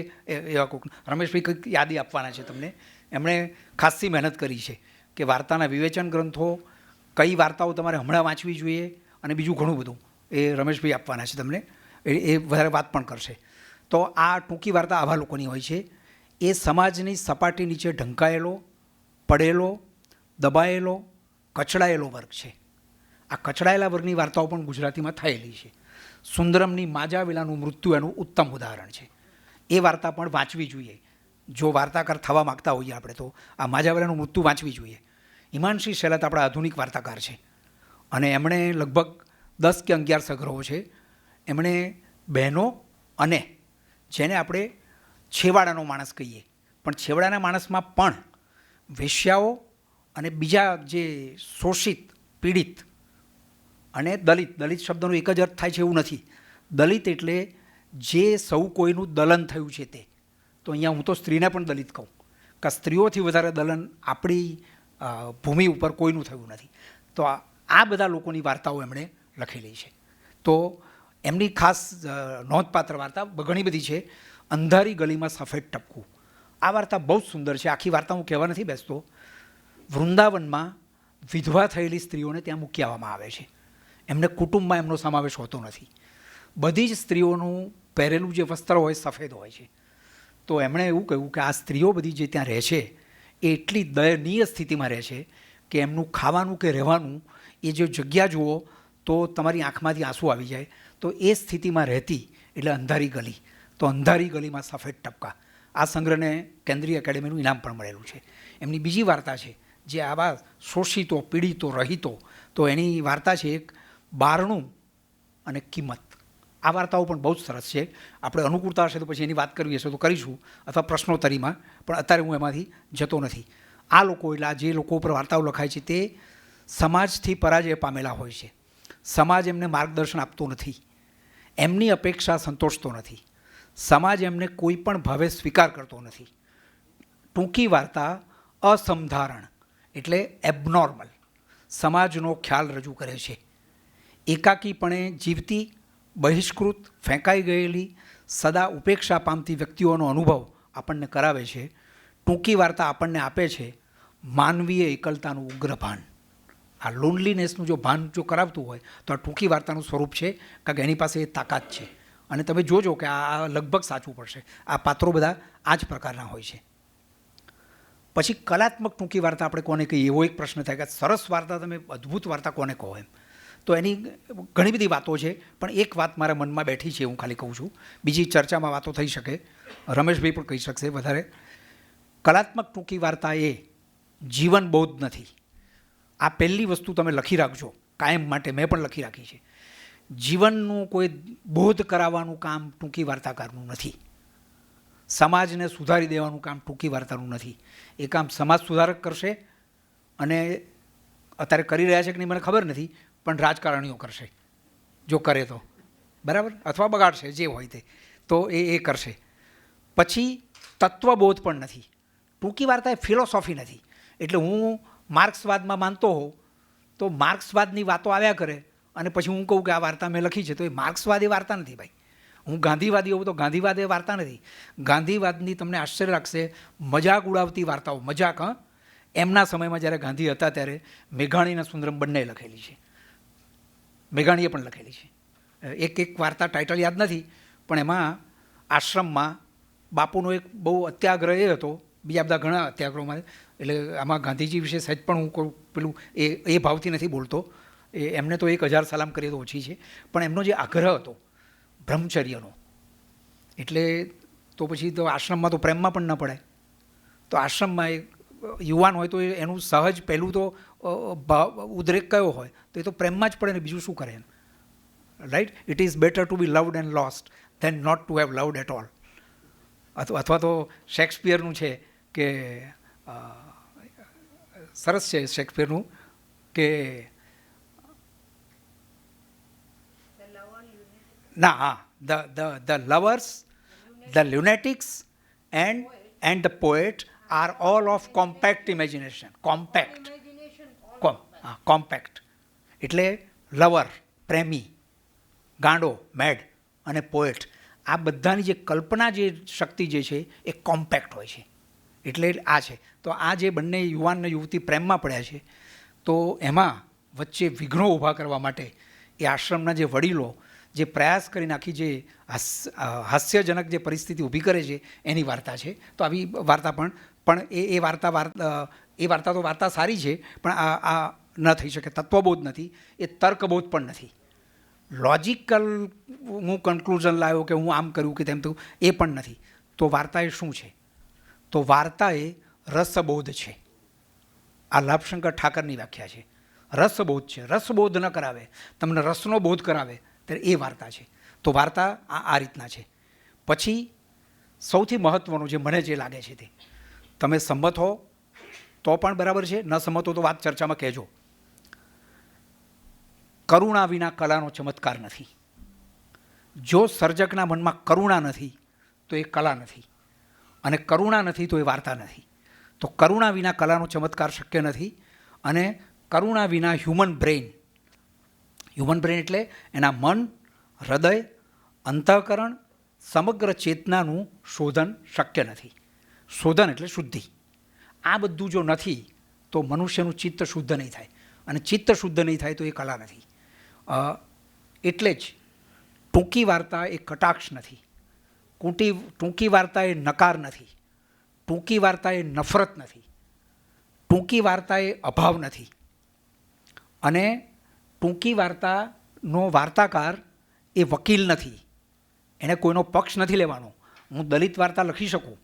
રમેશભાઈ કંઈક યાદી આપવાના છે તમને. એમણે ખાસી મહેનત કરી છે કે વાર્તાના વિવેચન ગ્રંથો, કઈ વાર્તાઓ તમારે હમણાં વાંચવી જોઈએ અને બીજું ઘણું બધું એ રમેશભાઈ આપવાના છે તમને. એ વધારે વાત પણ કરશે. તો આ ટૂંકી વાર્તા આવા લોકોની હોય છે. એ સમાજની સપાટી નીચે ઢંકાયેલો, પડેલો, દબાયેલો, કચડાયેલો વર્ગ છે. આ કચડાયેલા વર્ગની વાર્તાઓ પણ ગુજરાતીમાં થયેલી છે. સુંદરમની માજાવેલાનું મૃત્યુ એનું ઉત્તમ ઉદાહરણ છે. એ વાર્તા પણ વાંચવી જોઈએ. જો વાર્તાકાર થવા માગતા હોઈએ આપણે તો આ માજાવેલાનું મૃત્યુ વાંચવી જોઈએ. હિમાંશી શેલત આપણા આધુનિક વાર્તાકાર છે અને એમણે લગભગ 10 કે 11 સંગ્રહો છે. એમણે બહેનો અને જેને આપણે છેવાડાનો માણસ કહીએ, પણ છેવાડાના માણસમાં પણ વેશ્યાઓ અને બીજા જે શોષિત, પીડિત અને દલિત શબ્દનો એક જ અર્થ થાય છે એવું નથી. દલિત એટલે જે સૌ કોઈનું દલન થયું છે તે. તો અહીંયા હું તો સ્ત્રીને પણ દલિત કહું કે સ્ત્રીઓથી વધારે દલન આપણી ભૂમિ ઉપર કોઈનું થયું નથી. તો આ બધા લોકોની વાર્તાઓ એમણે લખેલી છે. તો એમની ખાસ નોંધપાત્ર વાર્તા ઘણી બધી છે. અંધારી ગલીમાં સફેદ ટપકું, આ વાર્તા બહુ જ સુંદર છે. આખી વાર્તા હું કહેવા નથી બેસતો. વૃંદાવનમાં વિધવા થયેલી સ્ત્રીઓને ત્યાં મૂકી આવવામાં આવે છે. એમને કુટુંબમાં એમનો સમાવેશ હોતો નથી. બધી જ સ્ત્રીઓનું પહેરેલું જે વસ્ત્ર હોય સફેદ હોય છે. તો એમણે એવું કહ્યું કે આ સ્ત્રીઓ બધી જે ત્યાં રહે છે એ એટલી દયનીય સ્થિતિમાં રહે છે કે એમનું ખાવાનું કે રહેવાનું, એ જો જગ્યા જુઓ તો તમારી આંખમાંથી આંસુ આવી જાય. તો એ સ્થિતિમાં રહેતી એટલે અંધારી ગલી. તો અંધારી ગલીમાં સફેદ ટપકા, આ સંગ્રહને કેન્દ્રીય એકેડેમીનું ઇનામ પણ મળેલું છે. એમની બીજી વાર્તા છે જે આવા શોષિતો, પીડિતો, રહિતો, તો એની વાર્તા છે એક બારણું અને કિંમત. આ વાર્તાઓ પણ બહુ જ સરસ છે. આપણે અનુકૂળતા હશે તો પછી એની વાત કરવી હશે તો કરીશું, અથવા પ્રશ્નોત્તરીમાં, પણ અત્યારે હું એમાંથી જતો નથી. આ લોકો એટલે આ જે લોકો ઉપર વાર્તાઓ લખાય છે તે સમાજથી પરાજય પામેલા હોય છે. સમાજ એમને માર્ગદર્શન આપતો નથી, એમની અપેક્ષા સંતોષતો નથી, સમાજ એમને કોઈ પણ ભાવે સ્વીકાર કરતો નથી. ટૂંકી વાર્તા અસમધારણ એટલે એબનોર્મલ સમાજનો ખ્યાલ રજૂ કરે છે. એકાકીપણે જીવતી, બહિષ્કૃત, ફેંકાઈ ગયેલી, સદા ઉપેક્ષા પામતી વ્યક્તિઓનો અનુભવ આપણને કરાવે છે. ટૂંકી વાર્તા આપણને આપે છે માનવીય એકલતાનું ઉગ્ર ભાન. આ લોનલીનેસનું જો ભાન જો કરાવતું હોય તો આ ટૂંકી વાર્તાનું સ્વરૂપ છે, કારણ કે એની પાસે એ તાકાત છે. અને તમે જોજો કે આ લગભગ સાચું પડશે. આ પાત્રો બધા આ જ પ્રકારના હોય છે. પછી કલાત્મક ટૂંકી વાર્તા આપણે કોને કહીએ એવો એક પ્રશ્ન થાય કે સરસ વાર્તા, તમે અદ્ભુત વાર્તા કોને કહો એમ. તો એની ઘણી બધી વાતો છે, પણ એક વાત મારા મનમાં બેઠી છે, હું ખાલી કહું છું. બીજી ચર્ચામાં વાતો થઈ શકે, રમેશભાઈ પણ કહી શકશે વધારે. કલાત્મક ટૂંકી વાર્તા એ જીવન બોધ નથી. આ પહેલી વસ્તુ તમે લખી રાખજો કાયમ માટે, મેં પણ લખી રાખી છે. જીવનનું કોઈ બોધ કરાવવાનું કામ ટૂંકી વાર્તાકારનું નથી. સમાજને સુધારી દેવાનું કામ ટૂંકી વાર્તાનું નથી. એ કામ સમાજ સુધારક કરશે, અને અત્યારે કરી રહ્યા છે કે નહીં મને ખબર નથી, પણ રાજકારણીઓ કરશે જો કરે તો, બરાબર, અથવા બગાડશે, જે હોય તે, તો એ કરશે. પછી તત્વબોધ પણ નથી. ટૂંકી વાર્તા એ ફિલોસોફી નથી. એટલે હું માર્ક્સવાદમાં માનતો હોઉં તો માર્ક્સવાદની વાતો આવ્યા કરે, અને પછી હું કહું કે આ વાર્તા મેં લખી છે, તો એ માર્ક્સવાદ એ વાર્તા નથી ભાઈ. હું ગાંધીવાદી હોઉં તો ગાંધીવાદ એ વાર્તા નથી. ગાંધીવાદની તમને આશ્ચર્ય લાગશે મજાક ઉડાવતી વાર્તાઓ, મજાક, એમના સમયમાં જ્યારે ગાંધી હતા ત્યારે મેઘાણી અને સુંદરમ બંને લખેલી છે. મેઘાણીએ પણ લખેલી છે. એક વાર્તા ટાઇટલ યાદ નથી, પણ એમાં આશ્રમમાં બાપુનો એક બહુ અત્યાગ્રહ એ હતો, બીજા બધા ઘણા અત્યાગ્રહોમાં, એટલે આમાં ગાંધીજી વિશે સહેજ પણ હું કોઈ પેલું એ ભાવથી નથી બોલતો. એમને તો 1000 સલામ કરીએ તો ઓછી છે, પણ એમનો જે આગ્રહ હતો બ્રહ્મચર્યનો, એટલે તો પછી તો આશ્રમમાં તો પ્રેમમાં પણ ન પડાય. તો આશ્રમમાં એક યુવાન હોય તો એનું સહજ પહેલું તો ઉદ્રેક કયો હોય તો એ તો પ્રેમમાં જ પડે ને, બીજું શું કરે એમ, right. It is better to be loved and lost than not to have loved at all. અથવા તો શેક્સપિયરનું છે કે સરસ છે શેક્સપિયરનું કે ના, હા, the lovers, the lunatics and the poet are all of compact imagination. Compact એટલે લવર, પ્રેમી, ગાંડો, મેડ, અને પોએટ, આ બધાની જે કલ્પના જે શક્તિ જે છે એ કોમ્પેક્ટ હોય છે. એટલે આ છે. તો આ જે બંને યુવાન અને યુવતી પ્રેમમાં પડ્યા છે, તો એમાં વચ્ચે વિઘ્નો ઊભા કરવા માટે એ આશ્રમના જે વડીલો જે પ્રયાસ કરી નાખી, જે હાસ્યજનક જે પરિસ્થિતિ ઊભી કરે છે, એની વાર્તા છે. તો આવી વાર્તા પણ એ વાર્તા તો વાર્તા સારી છે, પણ આ ન થઈ શકે. તત્વબોધ નથી, એ તર્કબોધ પણ નથી. લોજિકલ હું કન્ક્લુઝન લાવ્યો કે હું આમ કર્યું કે તેમ થયું, એ પણ નથી. તો વાર્તા એ શું છે? તો વાર્તા એ રસબોધ છે. આ લાભશંકર ઠાકરની વ્યાખ્યા છે. રસબોધ છે. રસબોધ ન કરાવે, તમને રસનો બોધ કરાવે, ત્યારે એ વાર્તા છે. તો વાર્તા આ રીતના છે. પછી સૌથી મહત્ત્વનું જે મને જે લાગે છે તે, તમે સંમત હો તો પણ બરાબર છે, ન સંમત હો તો વાત ચર્ચામાં કહેજો. કરુણા વિના કલાનો ચમત્કાર નથી. જો સર્જકના મનમાં કરુણા નથી તો એ કલા નથી, અને કરુણા નથી તો એ વાર્તા નથી. તો કરુણા વિના કલાનો ચમત્કાર શક્ય નથી. અને કરુણા વિના હ્યુમન બ્રેઇન એટલે એના મન, હૃદય, અંતઃકરણ, સમગ્ર ચેતનાનું શોધન શક્ય નથી. શોધન એટલે શુદ્ધિ. આ બધું જો નથી તો મનુષ્યનું ચિત્ત શુદ્ધ નહીં થાય, અને ચિત્ત શુદ્ધ નહીં થાય તો એ કલા નથી. એટલે જ ટૂંકી વાર્તા એ કટાક્ષ નથી. ટૂંકી વાર્તા એ નકાર નથી. ટૂંકી વાર્તા એ નફરત નથી. ટૂંકી વાર્તા એ અભાવ નથી. અને ટૂંકી વાર્તાનો વાર્તાકાર એ વકીલ નથી. એને કોઈનો પક્ષ નથી લેવાનો. હું દલિત વાર્તા લખી શકું,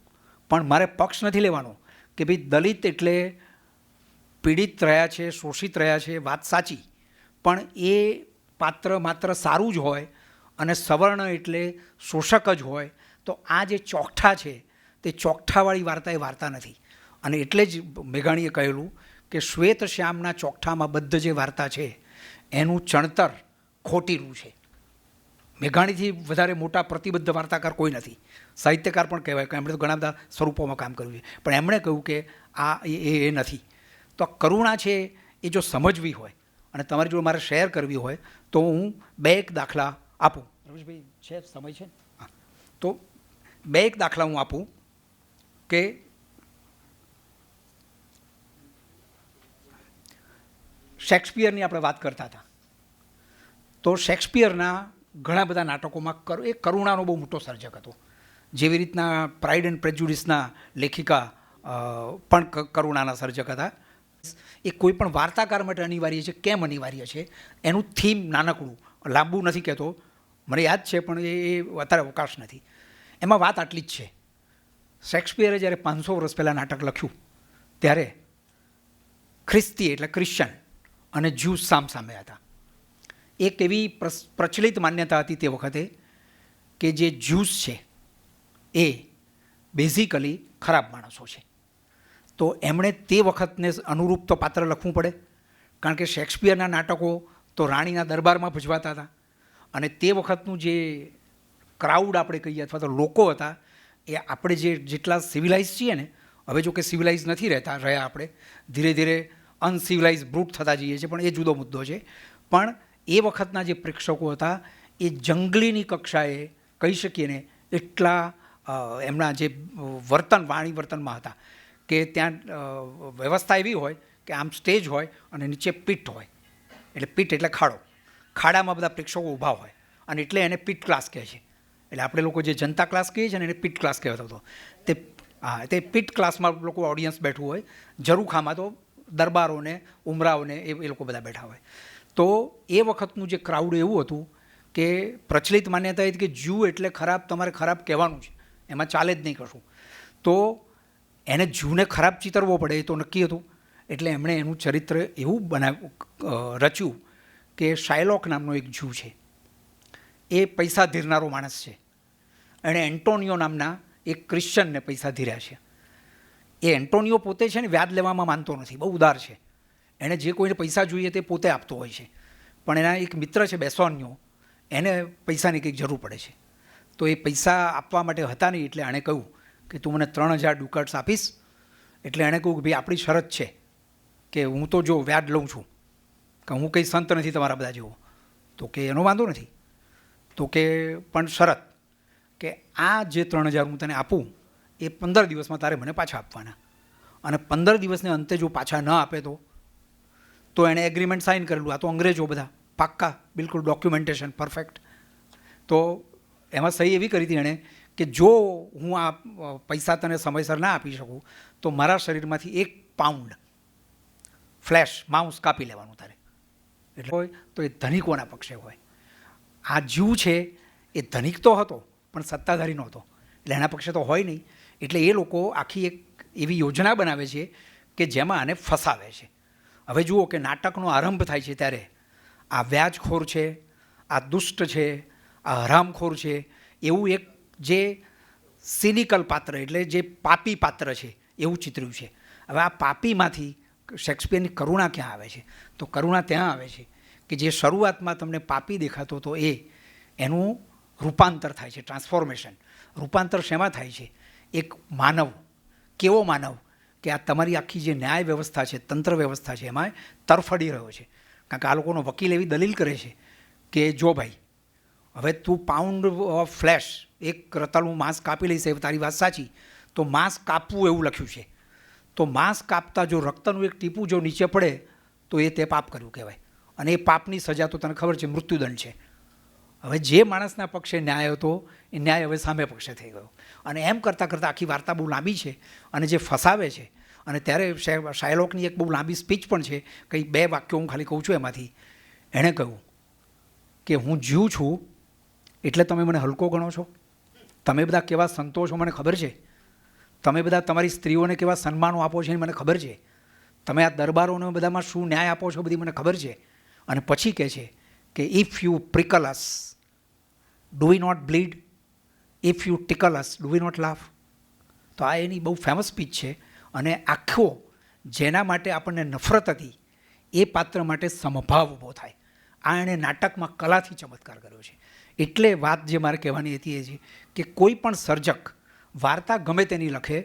પણ મારે પક્ષ નથી લેવાનો કે ભાઈ દલિત એટલે પીડિત રહ્યા છે, શોષિત રહ્યા છે, વાત સાચી, પણ એ પાત્ર માત્ર સારું જ હોય અને સવર્ણ એટલે શોષક જ હોય, તો આ જે ચોકઠા છે તે ચોકઠાવાળી વાર્તા એ વાર્તા નથી. અને એટલે જ મેઘાણીએ કહેલું કે શ્વેત શ્યામના ચોકઠામાં બદ્ધ જે વાર્તા છે એનું ચણતર ખોટીલું છે. મેઘાણીથી વધારે મોટા પ્રતિબદ્ધ વાર્તાકાર કોઈ નથી. સાહિત્યકાર પણ કહેવાય કે એમણે તો ઘણા બધા સ્વરૂપોમાં કામ કર્યું છે, પણ એમણે કહ્યું કે આ એ નથી. તો કરુણા છે એ જો સમજવી હોય અને તમારી જોડે મારે શેર કરવી હોય તો હું 2 દાખલા આપું. રમેશભાઈ છે સમય છે? હા, તો 2 દાખલા હું આપું કે શેક્સપિયરની આપણે વાત કરતા હતા, તો શેક્સપિયરના ઘણા બધા નાટકોમાં એ કરુણાનો બહુ મોટો સર્જક હતો. જેવી રીતના પ્રાઇડ એન્ડ પ્રેજ્યુડિસના લેખિકા પણ કરુણાના સર્જક હતા. એ કોઈ પણ વાર્તાકાર માટે અનિવાર્ય છે. કેમ અનિવાર્ય છે? એનું થીમ નાનકડું, લાંબુ નથી કહેતો, મને યાદ છે પણ એ અત્યારે અવકાશ નથી. એમાં વાત આટલી જ છે. શેક્સપિયરે જ્યારે 500 વર્ષ પહેલાં નાટક લખ્યું ત્યારે ખ્રિસ્તી એટલે ક્રિશ્ચન અને જ્યૂસ સામસામે હતા. એક એવી પ્રચલિત માન્યતા હતી તે વખતે કે જે જ્યૂસ છે એ બેઝિકલી ખરાબ માણસો છે. તો એમણે તે વખતને અનુરૂપ તો પાત્ર લખવું પડે, કારણ કે શેક્સપિયરના નાટકો તો રાણીના દરબારમાં ભજવાતા હતા અને તે વખતનું જે ક્રાઉડ આપણે કહીએ અથવા તો લોકો હતા એ આપણે જેટલા સિવિલાઇઝ છીએ ને, હવે જો કે સિવિલાઇઝ નથી રહ્યા આપણે, ધીરે ધીરે અનસિવિલાઇઝ બ્રૂટ થતા જઈએ છીએ, પણ એ જુદો મુદ્દો છે. પણ એ વખતના જે પ્રેક્ષકો હતા એ જંગલીની કક્ષાએ કહી શકીએ ને એટલા એમના જે વાણી વર્તનમાં હતા કે ત્યાં વ્યવસ્થા એવી હોય કે આમ સ્ટેજ હોય અને નીચે પીટ હોય, એટલે પીટ એટલે ખાડો, ખાડામાં બધા પ્રેક્ષકો ઊભા હોય અને એટલે એને પીટ ક્લાસ કહે છે. એટલે આપણે લોકો જે જનતા ક્લાસ કહીએ છીએ ને એને પીટ ક્લાસ કહેવાતો હતો. તે પીટ ક્લાસમાં લોકો ઓડિયન્સ બેઠું હોય, ઝરૂખામાં તો દરબારોને ઉમરાઓને એ લોકો બધા બેઠા હોય. તો એ વખતનું જે ક્રાઉડ એવું હતું કે પ્રચલિત માન્યતા એ કે જ્યુ એટલે ખરાબ, તમારે ખરાબ કહેવાનું છે, એમાં ચાલે જ નહીં કશું. તો એને જ્યુને ખરાબ ચિતરવો પડે એ તો નક્કી હતું. એટલે એમણે એનું ચરિત્ર એવું રચ્યું કે શાયલોક નામનો એક જ્યુ છે, એ પૈસા ધીરનારો માણસ છે. એણે એન્ટોનિયો નામના એક ક્રિશ્ચનને પૈસા ધીર્યા છે. એ એન્ટોનિયો પોતે છે ને વ્યાજ લેવામાં માનતો નથી, બહુ ઉદાર છે. એણે જે કોઈને પૈસા જોઈએ તે પોતે આપતો હોય છે. પણ એના એક મિત્ર છે બેસોનિયો, એને પૈસાની કંઈક જરૂર પડે છે. તો એ પૈસા આપવા માટે હતા નહીં, એટલે એણે કહ્યું કે તું મને 3000 ડુકાટ્સ આપીશ. એટલે એણે કહ્યું કે ભાઈ આપણી શરત છે કે હું તો જો વ્યાજ લઉં છું, કે હું કંઈ સંત નથી તમારા બધા જેવો. તો કે એનો વાંધો નથી. તો કે પણ શરત કે આ જે 3000 હું તને આપું એ 15 દિવસમાં તારે મને પાછા આપવાના, અને 15 દિવસને અંતે જો પાછા ન આપે તો એણે એગ્રીમેન્ટ સાઇન કરેલું. આ તો અંગ્રેજો બધા પાક્કા, બિલકુલ ડોક્યુમેન્ટેશન પરફેક્ટ. તો એમાં સહી એવી કરી હતી એણે કે જો હું આ પૈસા તને સમયસર ના આપી શકું તો મારા શરીરમાંથી 1 પાઉન્ડ ફ્લેશ માંસ કાપી લેવાનું તારે. એટલે હોય તો એ ધનિકોના પક્ષે હોય. આ જ્યુ છે એ ધનિક તો હતો પણ સત્તાધારી નહોતો, એટલે એના પક્ષે તો હોય નહીં. એટલે એ લોકો આખી એક એવી યોજના બનાવે છે કે જેમાં આને ફસાવે છે. હવે જુઓ કે નાટકનો આરંભ થાય છે ત્યારે આ વ્યાજખોર છે, આ દુષ્ટ છે, આ હરામખોર છે, એવું એક જે સિનિકલ પાત્ર એટલે જે પાપી પાત્ર છે એવું ચિતર્યું છે. હવે આ પાપીમાંથી શેક્સપિયરની કરુણા ક્યાં આવે છે? તો કરુણા ત્યાં આવે છે કે જે શરૂઆતમાં તમને પાપી દેખાતો હતો એનું રૂપાંતર થાય છે, ટ્રાન્સફોર્મેશન. રૂપાંતર શેમાં થાય છે? એક માનવ, કેવો માનવ કે આ તમારી આખી જે ન્યાય વ્યવસ્થા છે, તંત્ર વ્યવસ્થા છે, એમાં તરફડી રહ્યો છે. કારણ કે આ લોકોનો વકીલ એવી દલીલ કરે છે કે જો ભાઈ હવે તું પાઉન્ડ ઓફ ફ્લેશ, એક રતાળું માંસ કાપી લઈશ એ તારી વાત સાચી, તો માંસ કાપવું એવું લખ્યું છે. તો માંસ કાપતા જો રક્તનું એક ટીપું જો નીચે પડે તો એ તે પાપ કર્યું કહેવાય, અને એ પાપની સજા તો તને ખબર છે મૃત્યુદંડ છે. હવે જે માણસના પક્ષે ન્યાય હતો એ ન્યાય હવે સામે પક્ષે થઈ ગયો. અને એમ કરતાં કરતાં આખી વાર્તા બહુ લાંબી છે અને જે ફસાવે છે. અને ત્યારે શાયલોકની એક બહુ લાંબી સ્પીચ પણ છે, કંઈ 2 વાક્યો હું ખાલી કહું છું એમાંથી. એણે કહ્યું કે હું જ્યુ છું એટલે તમે મને હલકો ગણો છો, તમે બધા કેવા સંતો છો મને ખબર છે, તમે બધા તમારી સ્ત્રીઓને કેવા સન્માનો આપો છો એ મને ખબર છે, તમે આ દરબારોને બધામાં શું ન્યાય આપો છો બધી મને ખબર છે. અને પછી કહે છે કે if you prick us do we not bleed, if you tickle us do we not laugh. તો આ એની બહુ ફેમસ સ્પીચ છે. અને આખો જેના માટે આપણને નફરત હતી એ પાત્ર માટે સમભાવ ઊભો થાય. આ એણે નાટકમાં કલાથી ચમત્કાર કર્યો છે. એટલે વાત જે મારે કહેવાની હતી એ છે કે કોઈ પણ સર્જક વાર્તા ગમે તેની લખે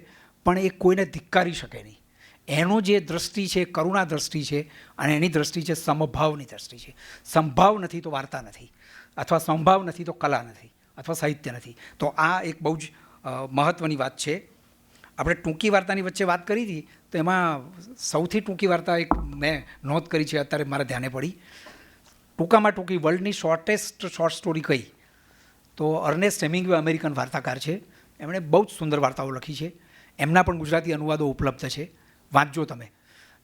પણ એ કોઈને ધિક્કારી શકે નહીં. એનો જે દ્રષ્ટિ છે કરુણા દ્રષ્ટિ છે, અને એની દ્રષ્ટિ છે સમભાવની દ્રષ્ટિ છે. સંભાવ નથી તો વાર્તા નથી, અથવા સંભાવ નથી તો કલા નથી, અથવા સાહિત્ય નથી. તો આ એક બહુ જ મહત્ત્વની વાત છે. આપણે ટૂંકી વાર્તાની વચ્ચે વાત કરી હતી તો એમાં સૌથી ટૂંકી વાર્તા એક મેં નોંધ કરી છે, અત્યારે મારા ધ્યાને પડી. ટૂંકામાં ટૂંકી વર્લ્ડની શોર્ટેસ્ટ શોર્ટ સ્ટોરી કઈ? તો અર્નેસ્ટ હેમિંગ્વે અમેરિકન વાર્તાકાર છે, એમણે બહુ જ સુંદર વાર્તાઓ લખી છે. એમના પણ ગુજરાતી અનુવાદો ઉપલબ્ધ છે, વાંચજો તમે.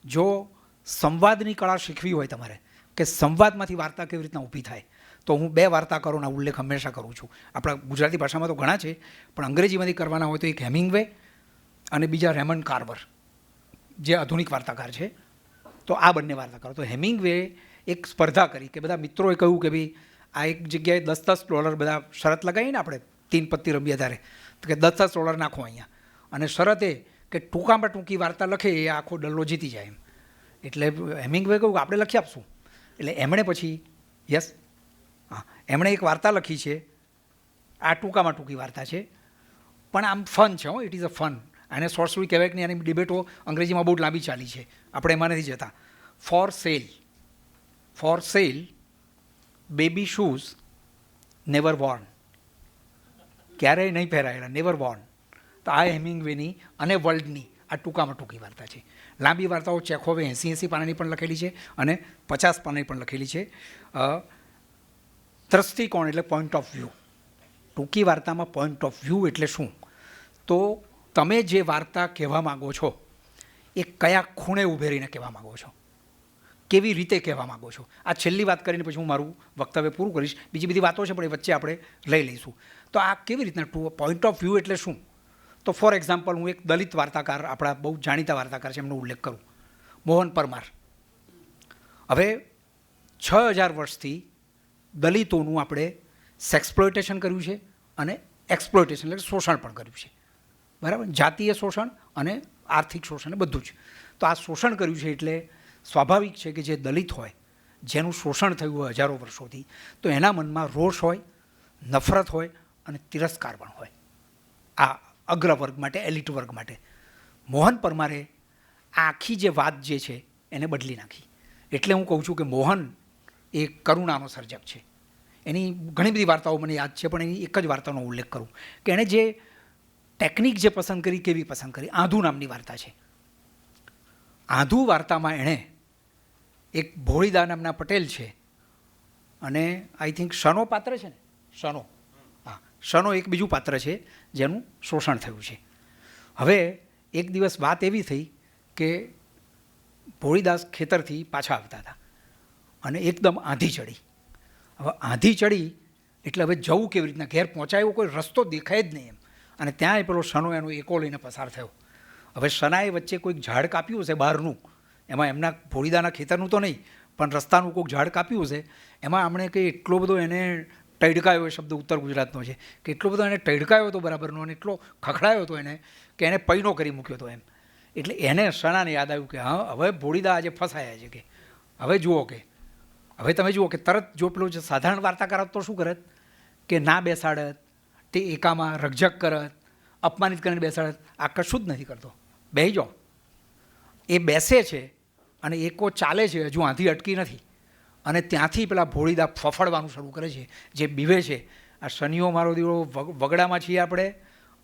જો સંવાદની કળા શીખવી હોય તમારે કે સંવાદમાંથી વાર્તા કેવી રીતના ઊભી થાય, તો હું 2 વાર્તાકારોના ઉલ્લેખ હંમેશા કરું છું. આપણા ગુજરાતી ભાષામાં તો ઘણા છે, પણ અંગ્રેજીમાંથી કરવાના હોય તો એક હેમિંગવે અને બીજા રેમન્ડ કાર્વર, જે આધુનિક વાર્તાકાર છે. તો આ બંને વાર્તાકારો. તો હેમિંગવે એક સ્પર્ધા કરી કે બધા મિત્રોએ કહ્યું કે ભાઈ આ એક જગ્યાએ $10 બધા શરત લગાવીને આપણે 3 પત્તી રમીએ ત્યારે, તો કે $10 નાખો અહીંયા, અને શરત એ કે ટૂંકામાં ટૂંકી વાર્તા લખે એ આખો ડલ્લો જીતી જાય એમ. એટલે હેમિંગવે કહ્યું કે આપણે લખી આપશું. એટલે એમણે પછી એમણે એક વાર્તા લખી છે. આ ટૂંકામાં ટૂંકી વાર્તા છે, પણ આમ ફન છે. It is a fun. આને શોર્ટ સ્ટોરી કહેવાય કે નહીં, આની ડિબેટો અંગ્રેજીમાં બહુ લાંબી ચાલી છે, આપણે એમાં નથી જતા. For sale baby shoes never worn, ક્યારેય નહીં પહેરાયેલા, નેવર વોર્ન. તો આ હેમિંગવેની અને વર્લ્ડની આ ટૂંકામાં ટૂંકી વાર્તા છે. લાંબી વાર્તાઓ ચેખોવે 80 પાનાની પણ લખેલી છે અને 50 પાનાની પણ લખેલી છે. દ્રષ્ટિકોણ એટલે પોઈન્ટ ઓફ વ્યૂ. ટૂંકી વાર્તામાં પોઈન્ટ ઓફ વ્યૂ એટલે શું? તો તમે જે વાર્તા કહેવા માગો છો એ કયા ખૂણે ઉભેરીને કહેવા માગો છો, કેવી રીતે કહેવા માગો છો. આ છેલ્લી વાત કરીને પછી હું મારું વક્તવ્ય પૂરું કરીશ. બીજી બધી વાતો છે પણ એ વચ્ચે આપણે લઈ લઈશું. તો આ કેવી રીતના પોઈન્ટ ઓફ વ્યૂ એટલે શું? તો ફોર એક્ઝામ્પલ હું એક દલિત વાર્તાકાર, આપણા બહુ જાણીતા વાર્તાકાર છે, એમનો ઉલ્લેખ કરું, મોહન પરમાર. હવે 6000 વર્ષથી દલિતોનું આપણે સેક્સપ્લોઇટેશન કર્યું છે અને એક્સપ્લોઇટેશન એટલે શોષણ પણ કર્યું છે, બરાબર? જાતીય શોષણ અને આર્થિક શોષણ બધું જ. તો આ શોષણ કર્યું છે એટલે સ્વાભાવિક છે કે જે દલિત હોય, જેનું શોષણ થયું હોય હજારો વર્ષોથી, તો એના મનમાં રોષ હોય, નફરત હોય અને તિરસ્કાર પણ હોય, આ અગ્રવર્ગ માટે, એલિટ વર્ગ માટે. મોહન પરમારે આખી જે વાત જે છે એને બદલી નાખી. એટલે હું કહું છું કે મોહન એ કરુણાનો સર્જક છે. એની ઘણી બધી વાર્તાઓ મને યાદ છે, પણ એની એક જ વાર્તાનો ઉલ્લેખ કરું કે એણે જે ટેકનિક જે પસંદ કરી, કેવી પસંદ કરી. આંધુ નામની વાર્તા છે. આંધુ વાર્તામાં એણે એક ભોળીદા નામના પટેલ છે અને આઈ થિંક શનો પાત્ર છે ને, શનો, હા, શનો એક બીજું પાત્ર છે જેનું શોષણ થયું છે. હવે એક દિવસ વાત એવી થઈ કે ભોળીદાસ ખેતરથી પાછા આવતા હતા અને એકદમ આંધી ચડી. હવે આંધી ચડી એટલે હવે જવું કેવી રીતના, ઘેર પહોંચાયો કોઈ રસ્તો દેખાય જ નહીં એમ. અને ત્યાં પેલો શનો એનો એકો લઈને પસાર થયો. હવે શનાએ વચ્ચે કોઈક ઝાડ કાપ્યું હશે બહારનું, એમાં એમના ભોળીદાના ખેતરનું તો નહીં પણ રસ્તાનું કોઈક ઝાડ કાપ્યું હશે. એમાં હમણે કંઈ એટલો બધો એને ટડકાયો, એ શબ્દ ઉત્તર ગુજરાતનો છે, કે એટલો બધો એને ટડકાયો હતો બરાબરનો અને એટલો ખખડાયો હતો એને કે એને પૈનો કરી મૂક્યો હતો એમ. એટલે એને શનાને યાદ આવ્યું કે હા, હવે ભોળીદા આજે ફસાયા છે, કે હવે જુઓ કે હવે તમે જુઓ કે તરત જો પેલો જે સાધારણ વાર્તાકાર તો શું કરત કે ના બેસાડત, તે એકામાં રકઝક કરત, અપમાનિત કરીને બેસાડત. આ કશું જ નથી કરતો. બેસી જાઓ. એ બેસે છે અને એકો ચાલે છે, હજુ આંધી અટકી નથી, અને ત્યાંથી પેલા ભોળીદા ફફડવાનું શરૂ કરે છે, જે બીવે છે. આ શનિઓ મારો દીવો વગડામાં છીએ આપણે,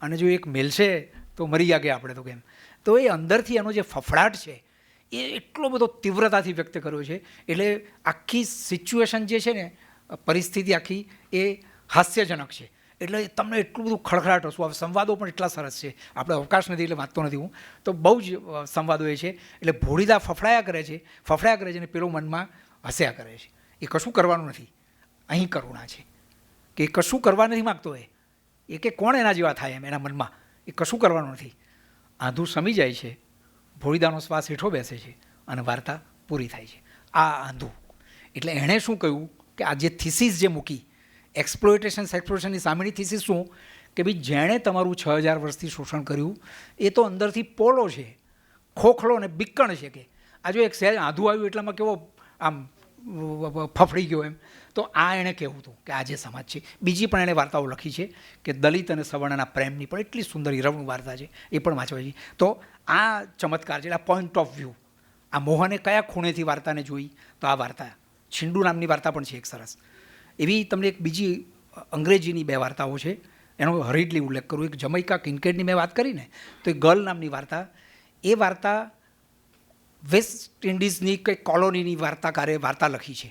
અને જો એક મેલશે તો મરી ગયા કે આપણે તો કેમ. તો એ અંદરથી એનો જે ફફડાટ છે એ એટલો બધો તીવ્રતાથી વ્યક્ત કર્યો છે. એટલે આખી સિચ્યુએશન જે છે ને, પરિસ્થિતિ આખી એ હાસ્યજનક છે. એટલે તમને એટલું બધું ખળખળાટ હશું. હવે સંવાદો પણ એટલા સરસ છે, આપણે અવકાશ નથી એટલે વાંચતો નથી હું, તો બહુ જ સંવાદો એ છે. એટલે ભોળીદા ફફડાયા કરે છે અને પેલો મનમાં હસ્યા કરે છે. એ કશું કરવાનું નથી. અહીં કરુણા છે કે એ કશું કરવા નથી માગતો. એ કે કોણ એના જેવા થાય એમ એના મનમાં, એ કશું કરવાનું નથી. આંધું સમી જાય છે, ભોળીદાનો શ્વાસ હેઠો બેસે છે અને વાર્તા પૂરી થાય છે. આ આંધું. એટલે એણે શું કહ્યું કે આ જે થીસીસ જે મૂકી, એક્સપ્લોઇટેશનની સામેની થીસીસ શું કે ભાઈ જેણે તમારું 6000 વર્ષથી શોષણ કર્યું એ તો અંદરથી પોલો છે, ખોખલો અને બિક્કણ છે. કે આ જો એક સહેજ આંધું આવ્યું એટલામાં કેવો આમ ફફડી ગયો એમ. તો આ એણે કહેવું હતું કે આ જે સમાજ છે. બીજી પણ એણે વાર્તાઓ લખી છે કે દલિત અને સવર્ણના પ્રેમની પણ એટલી સુંદર હિરવણું વાર્તા છે, એ પણ વાંચવા છે. તો આ ચમત્કાર છે, આ પોઈન્ટ ઓફ વ્યૂ. આ મોહને કયા ખૂણેથી વાર્તાને જોઈ, તો આ વાર્તા છીંડુ નામની વાર્તા પણ છે એક સરસ. એવી તમને એક બીજી અંગ્રેજીની 2 વાર્તાઓ છે, એનો હરીડલી ઉલ્લેખ કરું. એક જમૈકા કિન્કેડની મેં વાત કરી ને, તો એ ગર્લ નામની વાર્તા, એ વાર્તા વેસ્ટ ઇન્ડિઝની કંઈક કોલોનીની વાર્તાકારે વાર્તા લખી છે.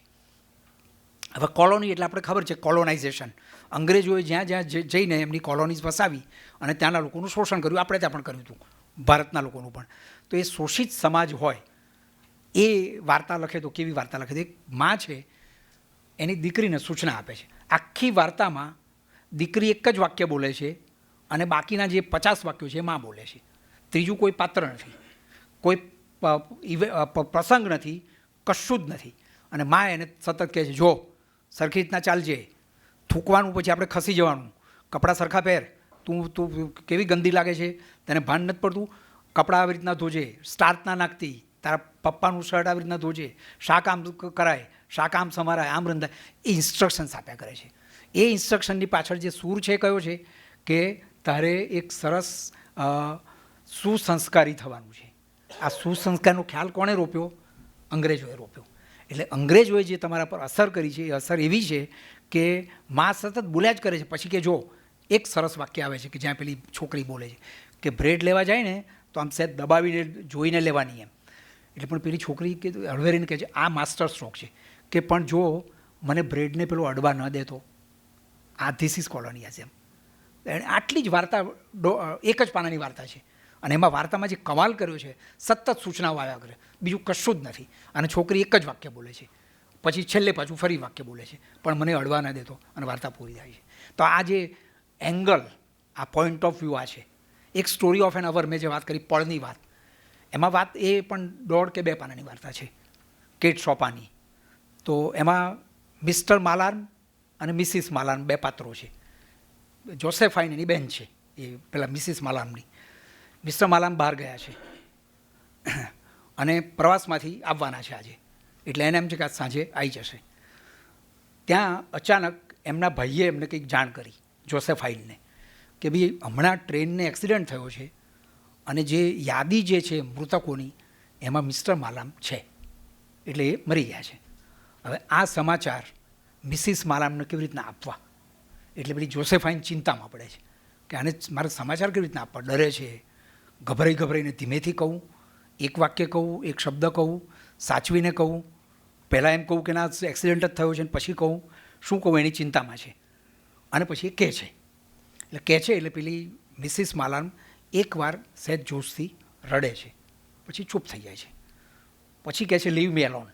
હવે કોલોની એટલે આપણે ખબર છે કોલોનાઇઝેશન. અંગ્રેજોએ જ્યાં જ્યાં જઈને એમની કોલોનીઝ વસાવી અને ત્યાંના લોકોનું શોષણ કર્યું. આપણે ત્યાં પણ કર્યું હતું, ભારતના લોકોનું પણ. તો એ શોષિત સમાજ હોય એ વાર્તા લખે તો કેવી વાર્તા લખે? એક માં છે, એની દીકરીને સૂચના આપે છે. આખી વાર્તામાં દીકરી એક જ વાક્ય બોલે છે અને બાકીના જે 50 વાક્યો છે એ માં બોલે છે. ત્રીજું કોઈ પાત્ર નથી, કોઈ પ્રસંગ નથી, કશું જ નથી. અને માં એને સતત કહે છે, જો સરખી રીતના ચાલજે, થૂંકવાનું પછી આપણે ખસી જવાનું, કપડાં સરખા પહેર, તું કેવી ગંદી લાગે છે, તને ભાન નથી પડતું, કપડાં આવી રીતના ધોજે, સ્ટાર્ચ ના નાખતી, તારા પપ્પાનું શર્ટ આવી રીતના ધોજે, શા કામ કરાય, શા કામ સમારાય, આમ રંધાય, એ ઇન્સ્ટ્રક્શન્સ આપ્યા કરે છે. એ ઇન્સ્ટ્રક્શનની પાછળ જે સૂર છે કયો છે કે તારે એક સરસ સુસંસ્કારી થવાનું છે. આ સુસંસ્કારનો ખ્યાલ કોણે રોપ્યો? અંગ્રેજોએ રોપ્યો. એટલે અંગ્રેજોએ જે તમારા પર અસર કરી છે એ અસર એવી છે કે માં સતત બોલ્યા જ કરે છે. પછી કે જો એક સરસ વાક્ય આવે છે કે જ્યાં પેલી છોકરી બોલે છે કે બ્રેડ લેવા જાય ને તો આમ સહેજ દબાવીને જોઈને લેવાની એમ. એટલે પણ પેલી છોકરી કે હળવેરીને કહે છે આ માસ્ટર સ્ટ્રોક છે કે પણ જો મને બ્રેડને પેલો અડવા ન દેતો, આ ધીસ ઇઝ કોલોનિયલિઝમ. એણે આટલી જ વાર્તા, એક જ પાનાની વાર્તા છે અને એમાં વાર્તામાં જે કમાલ કર્યો છે, સતત સૂચનાઓ આવ્યા કરે, બીજું કશું જ નથી. અને છોકરી એક જ વાક્ય બોલે છે, પછી છેલ્લે પાછું ફરી વાક્ય બોલે છે, પણ મને અડવા ન દેતો, અને વાર્તા પૂરી થાય છે. તો આ જે એંગલ, આ પોઈન્ટ ઓફ વ્યૂ આ છે. એક સ્ટોરી ઓફ એન અવર મેં જે વાત કરી પળની વાત, એમાં વાત એ પણ 1.5 કે 2 પાનાની વાર્તા છે, કેટ શોપાની. તો એમાં મિસ્ટર માલાર્મ અને મિસિસ માલાર્મ 2 પાત્રો છે. જોસેફાઇન એની બહેન છે, એ પેલા મિસિસ માલાર્મની. મિસ્ટર માલાર્મ બહાર ગયા છે અને પ્રવાસમાંથી આવવાના છે આજે, એટલે એને એમ છે કે આજ સાંજે આવી જશે. ત્યાં અચાનક એમના ભાઈએ એમને કંઈક જાણ કરી જોસેફાઇનને કે ભાઈ હમણાં ટ્રેનને એક્સિડન્ટ થયો છે અને જે યાદી જે છે મૃતકોની એમાં મિસ્ટર માલાર્મ છે, એટલે એ મરી ગયા છે. હવે આ સમાચાર મિસિસ માલાર્મને કેવી રીતના આપવા? એટલે પેલી જોસેફાઇન ચિંતામાં પડે છે કે આને મારે સમાચાર કેવી રીતના આપવા. ડરે છે, ગભરાઈને ધીમેથી કહું, એક વાક્ય કહું, એક શબ્દ કહું, સાચવીને કહું, પહેલાં એમ કહું કે ના એક્સિડન્ટ જ થયો છે ને પછી કહું, શું કહું, એની ચિંતામાં છે. અને પછી એ કહે છે, એટલે કહે છે એટલે પેલી મિસિસ માલાર્મ એકવાર સહેજ જોશથી રડે છે, પછી ચૂપ થઈ જાય છે. પછી કહે છે લીવ મી એલોન,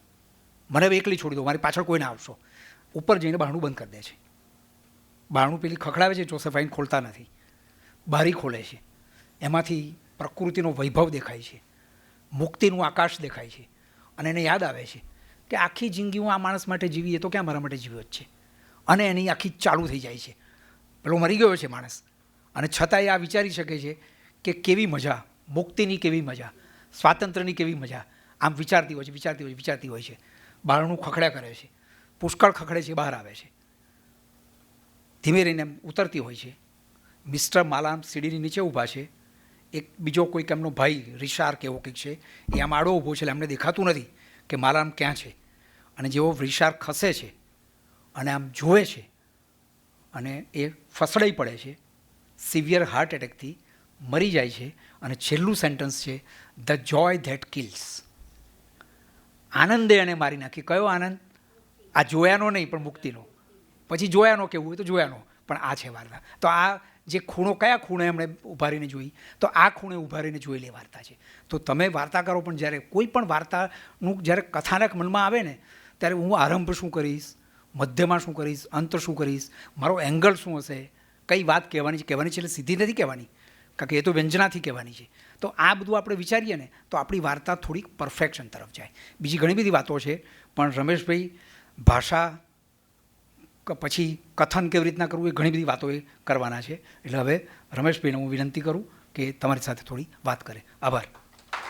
મને હવે એકલી છોડી દો, મારી પાછળ કોઈ ના આવશો. ઉપર જઈને બારણું બંધ કરી દે છે. બારણું પેલી ખખડાવે છે, જોસેફાઇન ખોલતા નથી, બારી ખોલે છે. એમાંથી પ્રકૃતિનો વૈભવ દેખાય છે, મુક્તિનું આકાશ દેખાય છે. અને એને યાદ આવે છે કે આખી જિંદગી હું આ માણસ માટે જીવી, એ તો ક્યાં મારા માટે જીવ્યો જ છે. અને એની આખી ચાલુ થઈ જાય છે. પેલો મરી ગયો છે માણસ, અને છતાંય આ વિચારી શકે છે કે કેવી મજા, મુક્તિની કેવી મજા, સ્વાતંત્ર્યની કેવી મજા. આમ વિચારતી હોય છે. બારણું ખખડ્યા કરે છે, પુષ્કળ ખખડે છે, બહાર આવે છે. ધીમે રહીને એમ ઉતરતી હોય છે. મિસ્ટર માલાર્મ સીડીની નીચે ઊભા છે. એક બીજો કોઈક એમનો ભાઈ રિશાર કે એવો કંઈક છે, એ આમ આડો ઊભો છે, એટલે એમને દેખાતું નથી કે માલાર્મ ક્યાં છે. અને જેવો રિશાર ખસે છે અને આમ જોવે છે અને એ ફસડાઈ પડે છે, સિવિયર હાર્ટ એટેકથી મરી જાય છે. અને છેલ્લું સેન્ટન્સ છે ધ જોય ધેટ કિલ્સ. આનંદે એને મારી નાખી. કયો આનંદ? આ જોયાનો નહીં પણ મુક્તિનો. પછી જોયાનો કેવું હોય તો જોયાનો, પણ આ છે વાર્તા. તો આ જે ખૂણો, કયા ખૂણે એમણે ઊભા રહીને જોઈ, તો આ ખૂણે ઊભા રહીને જોયેલી વાર્તા છે. તો તમે વાર્તાકારો પણ જ્યારે કોઈ પણ વાર્તાનું જ્યારે કથાનક મનમાં આવે ને, ત્યારે હું આરંભ શું કરીશ, મધ્યમાં શું કરીશ, અંત શું કરીશ, મારો એંગલ શું હશે, કઈ વાત કહેવાની છે એટલે સીધી નથી કહેવાની, કારણ કે એ તો વ્યંજનાથી કહેવાની છે. તો આ બધું આપણે વિચારીએ ને તો આપણી વાર્તા થોડીક પરફેક્શન તરફ જાય. બીજી ઘણી બધી વાતો છે, પણ રમેશભાઈ ભાષા પછી કથન કેવી રીતના કરવું એ ઘણી બધી વાતો એ કરવાના છે. એટલે હવે રમેશભાઈને હું વિનંતી કરું કે તમારી સાથે થોડી વાત કરે. આભાર.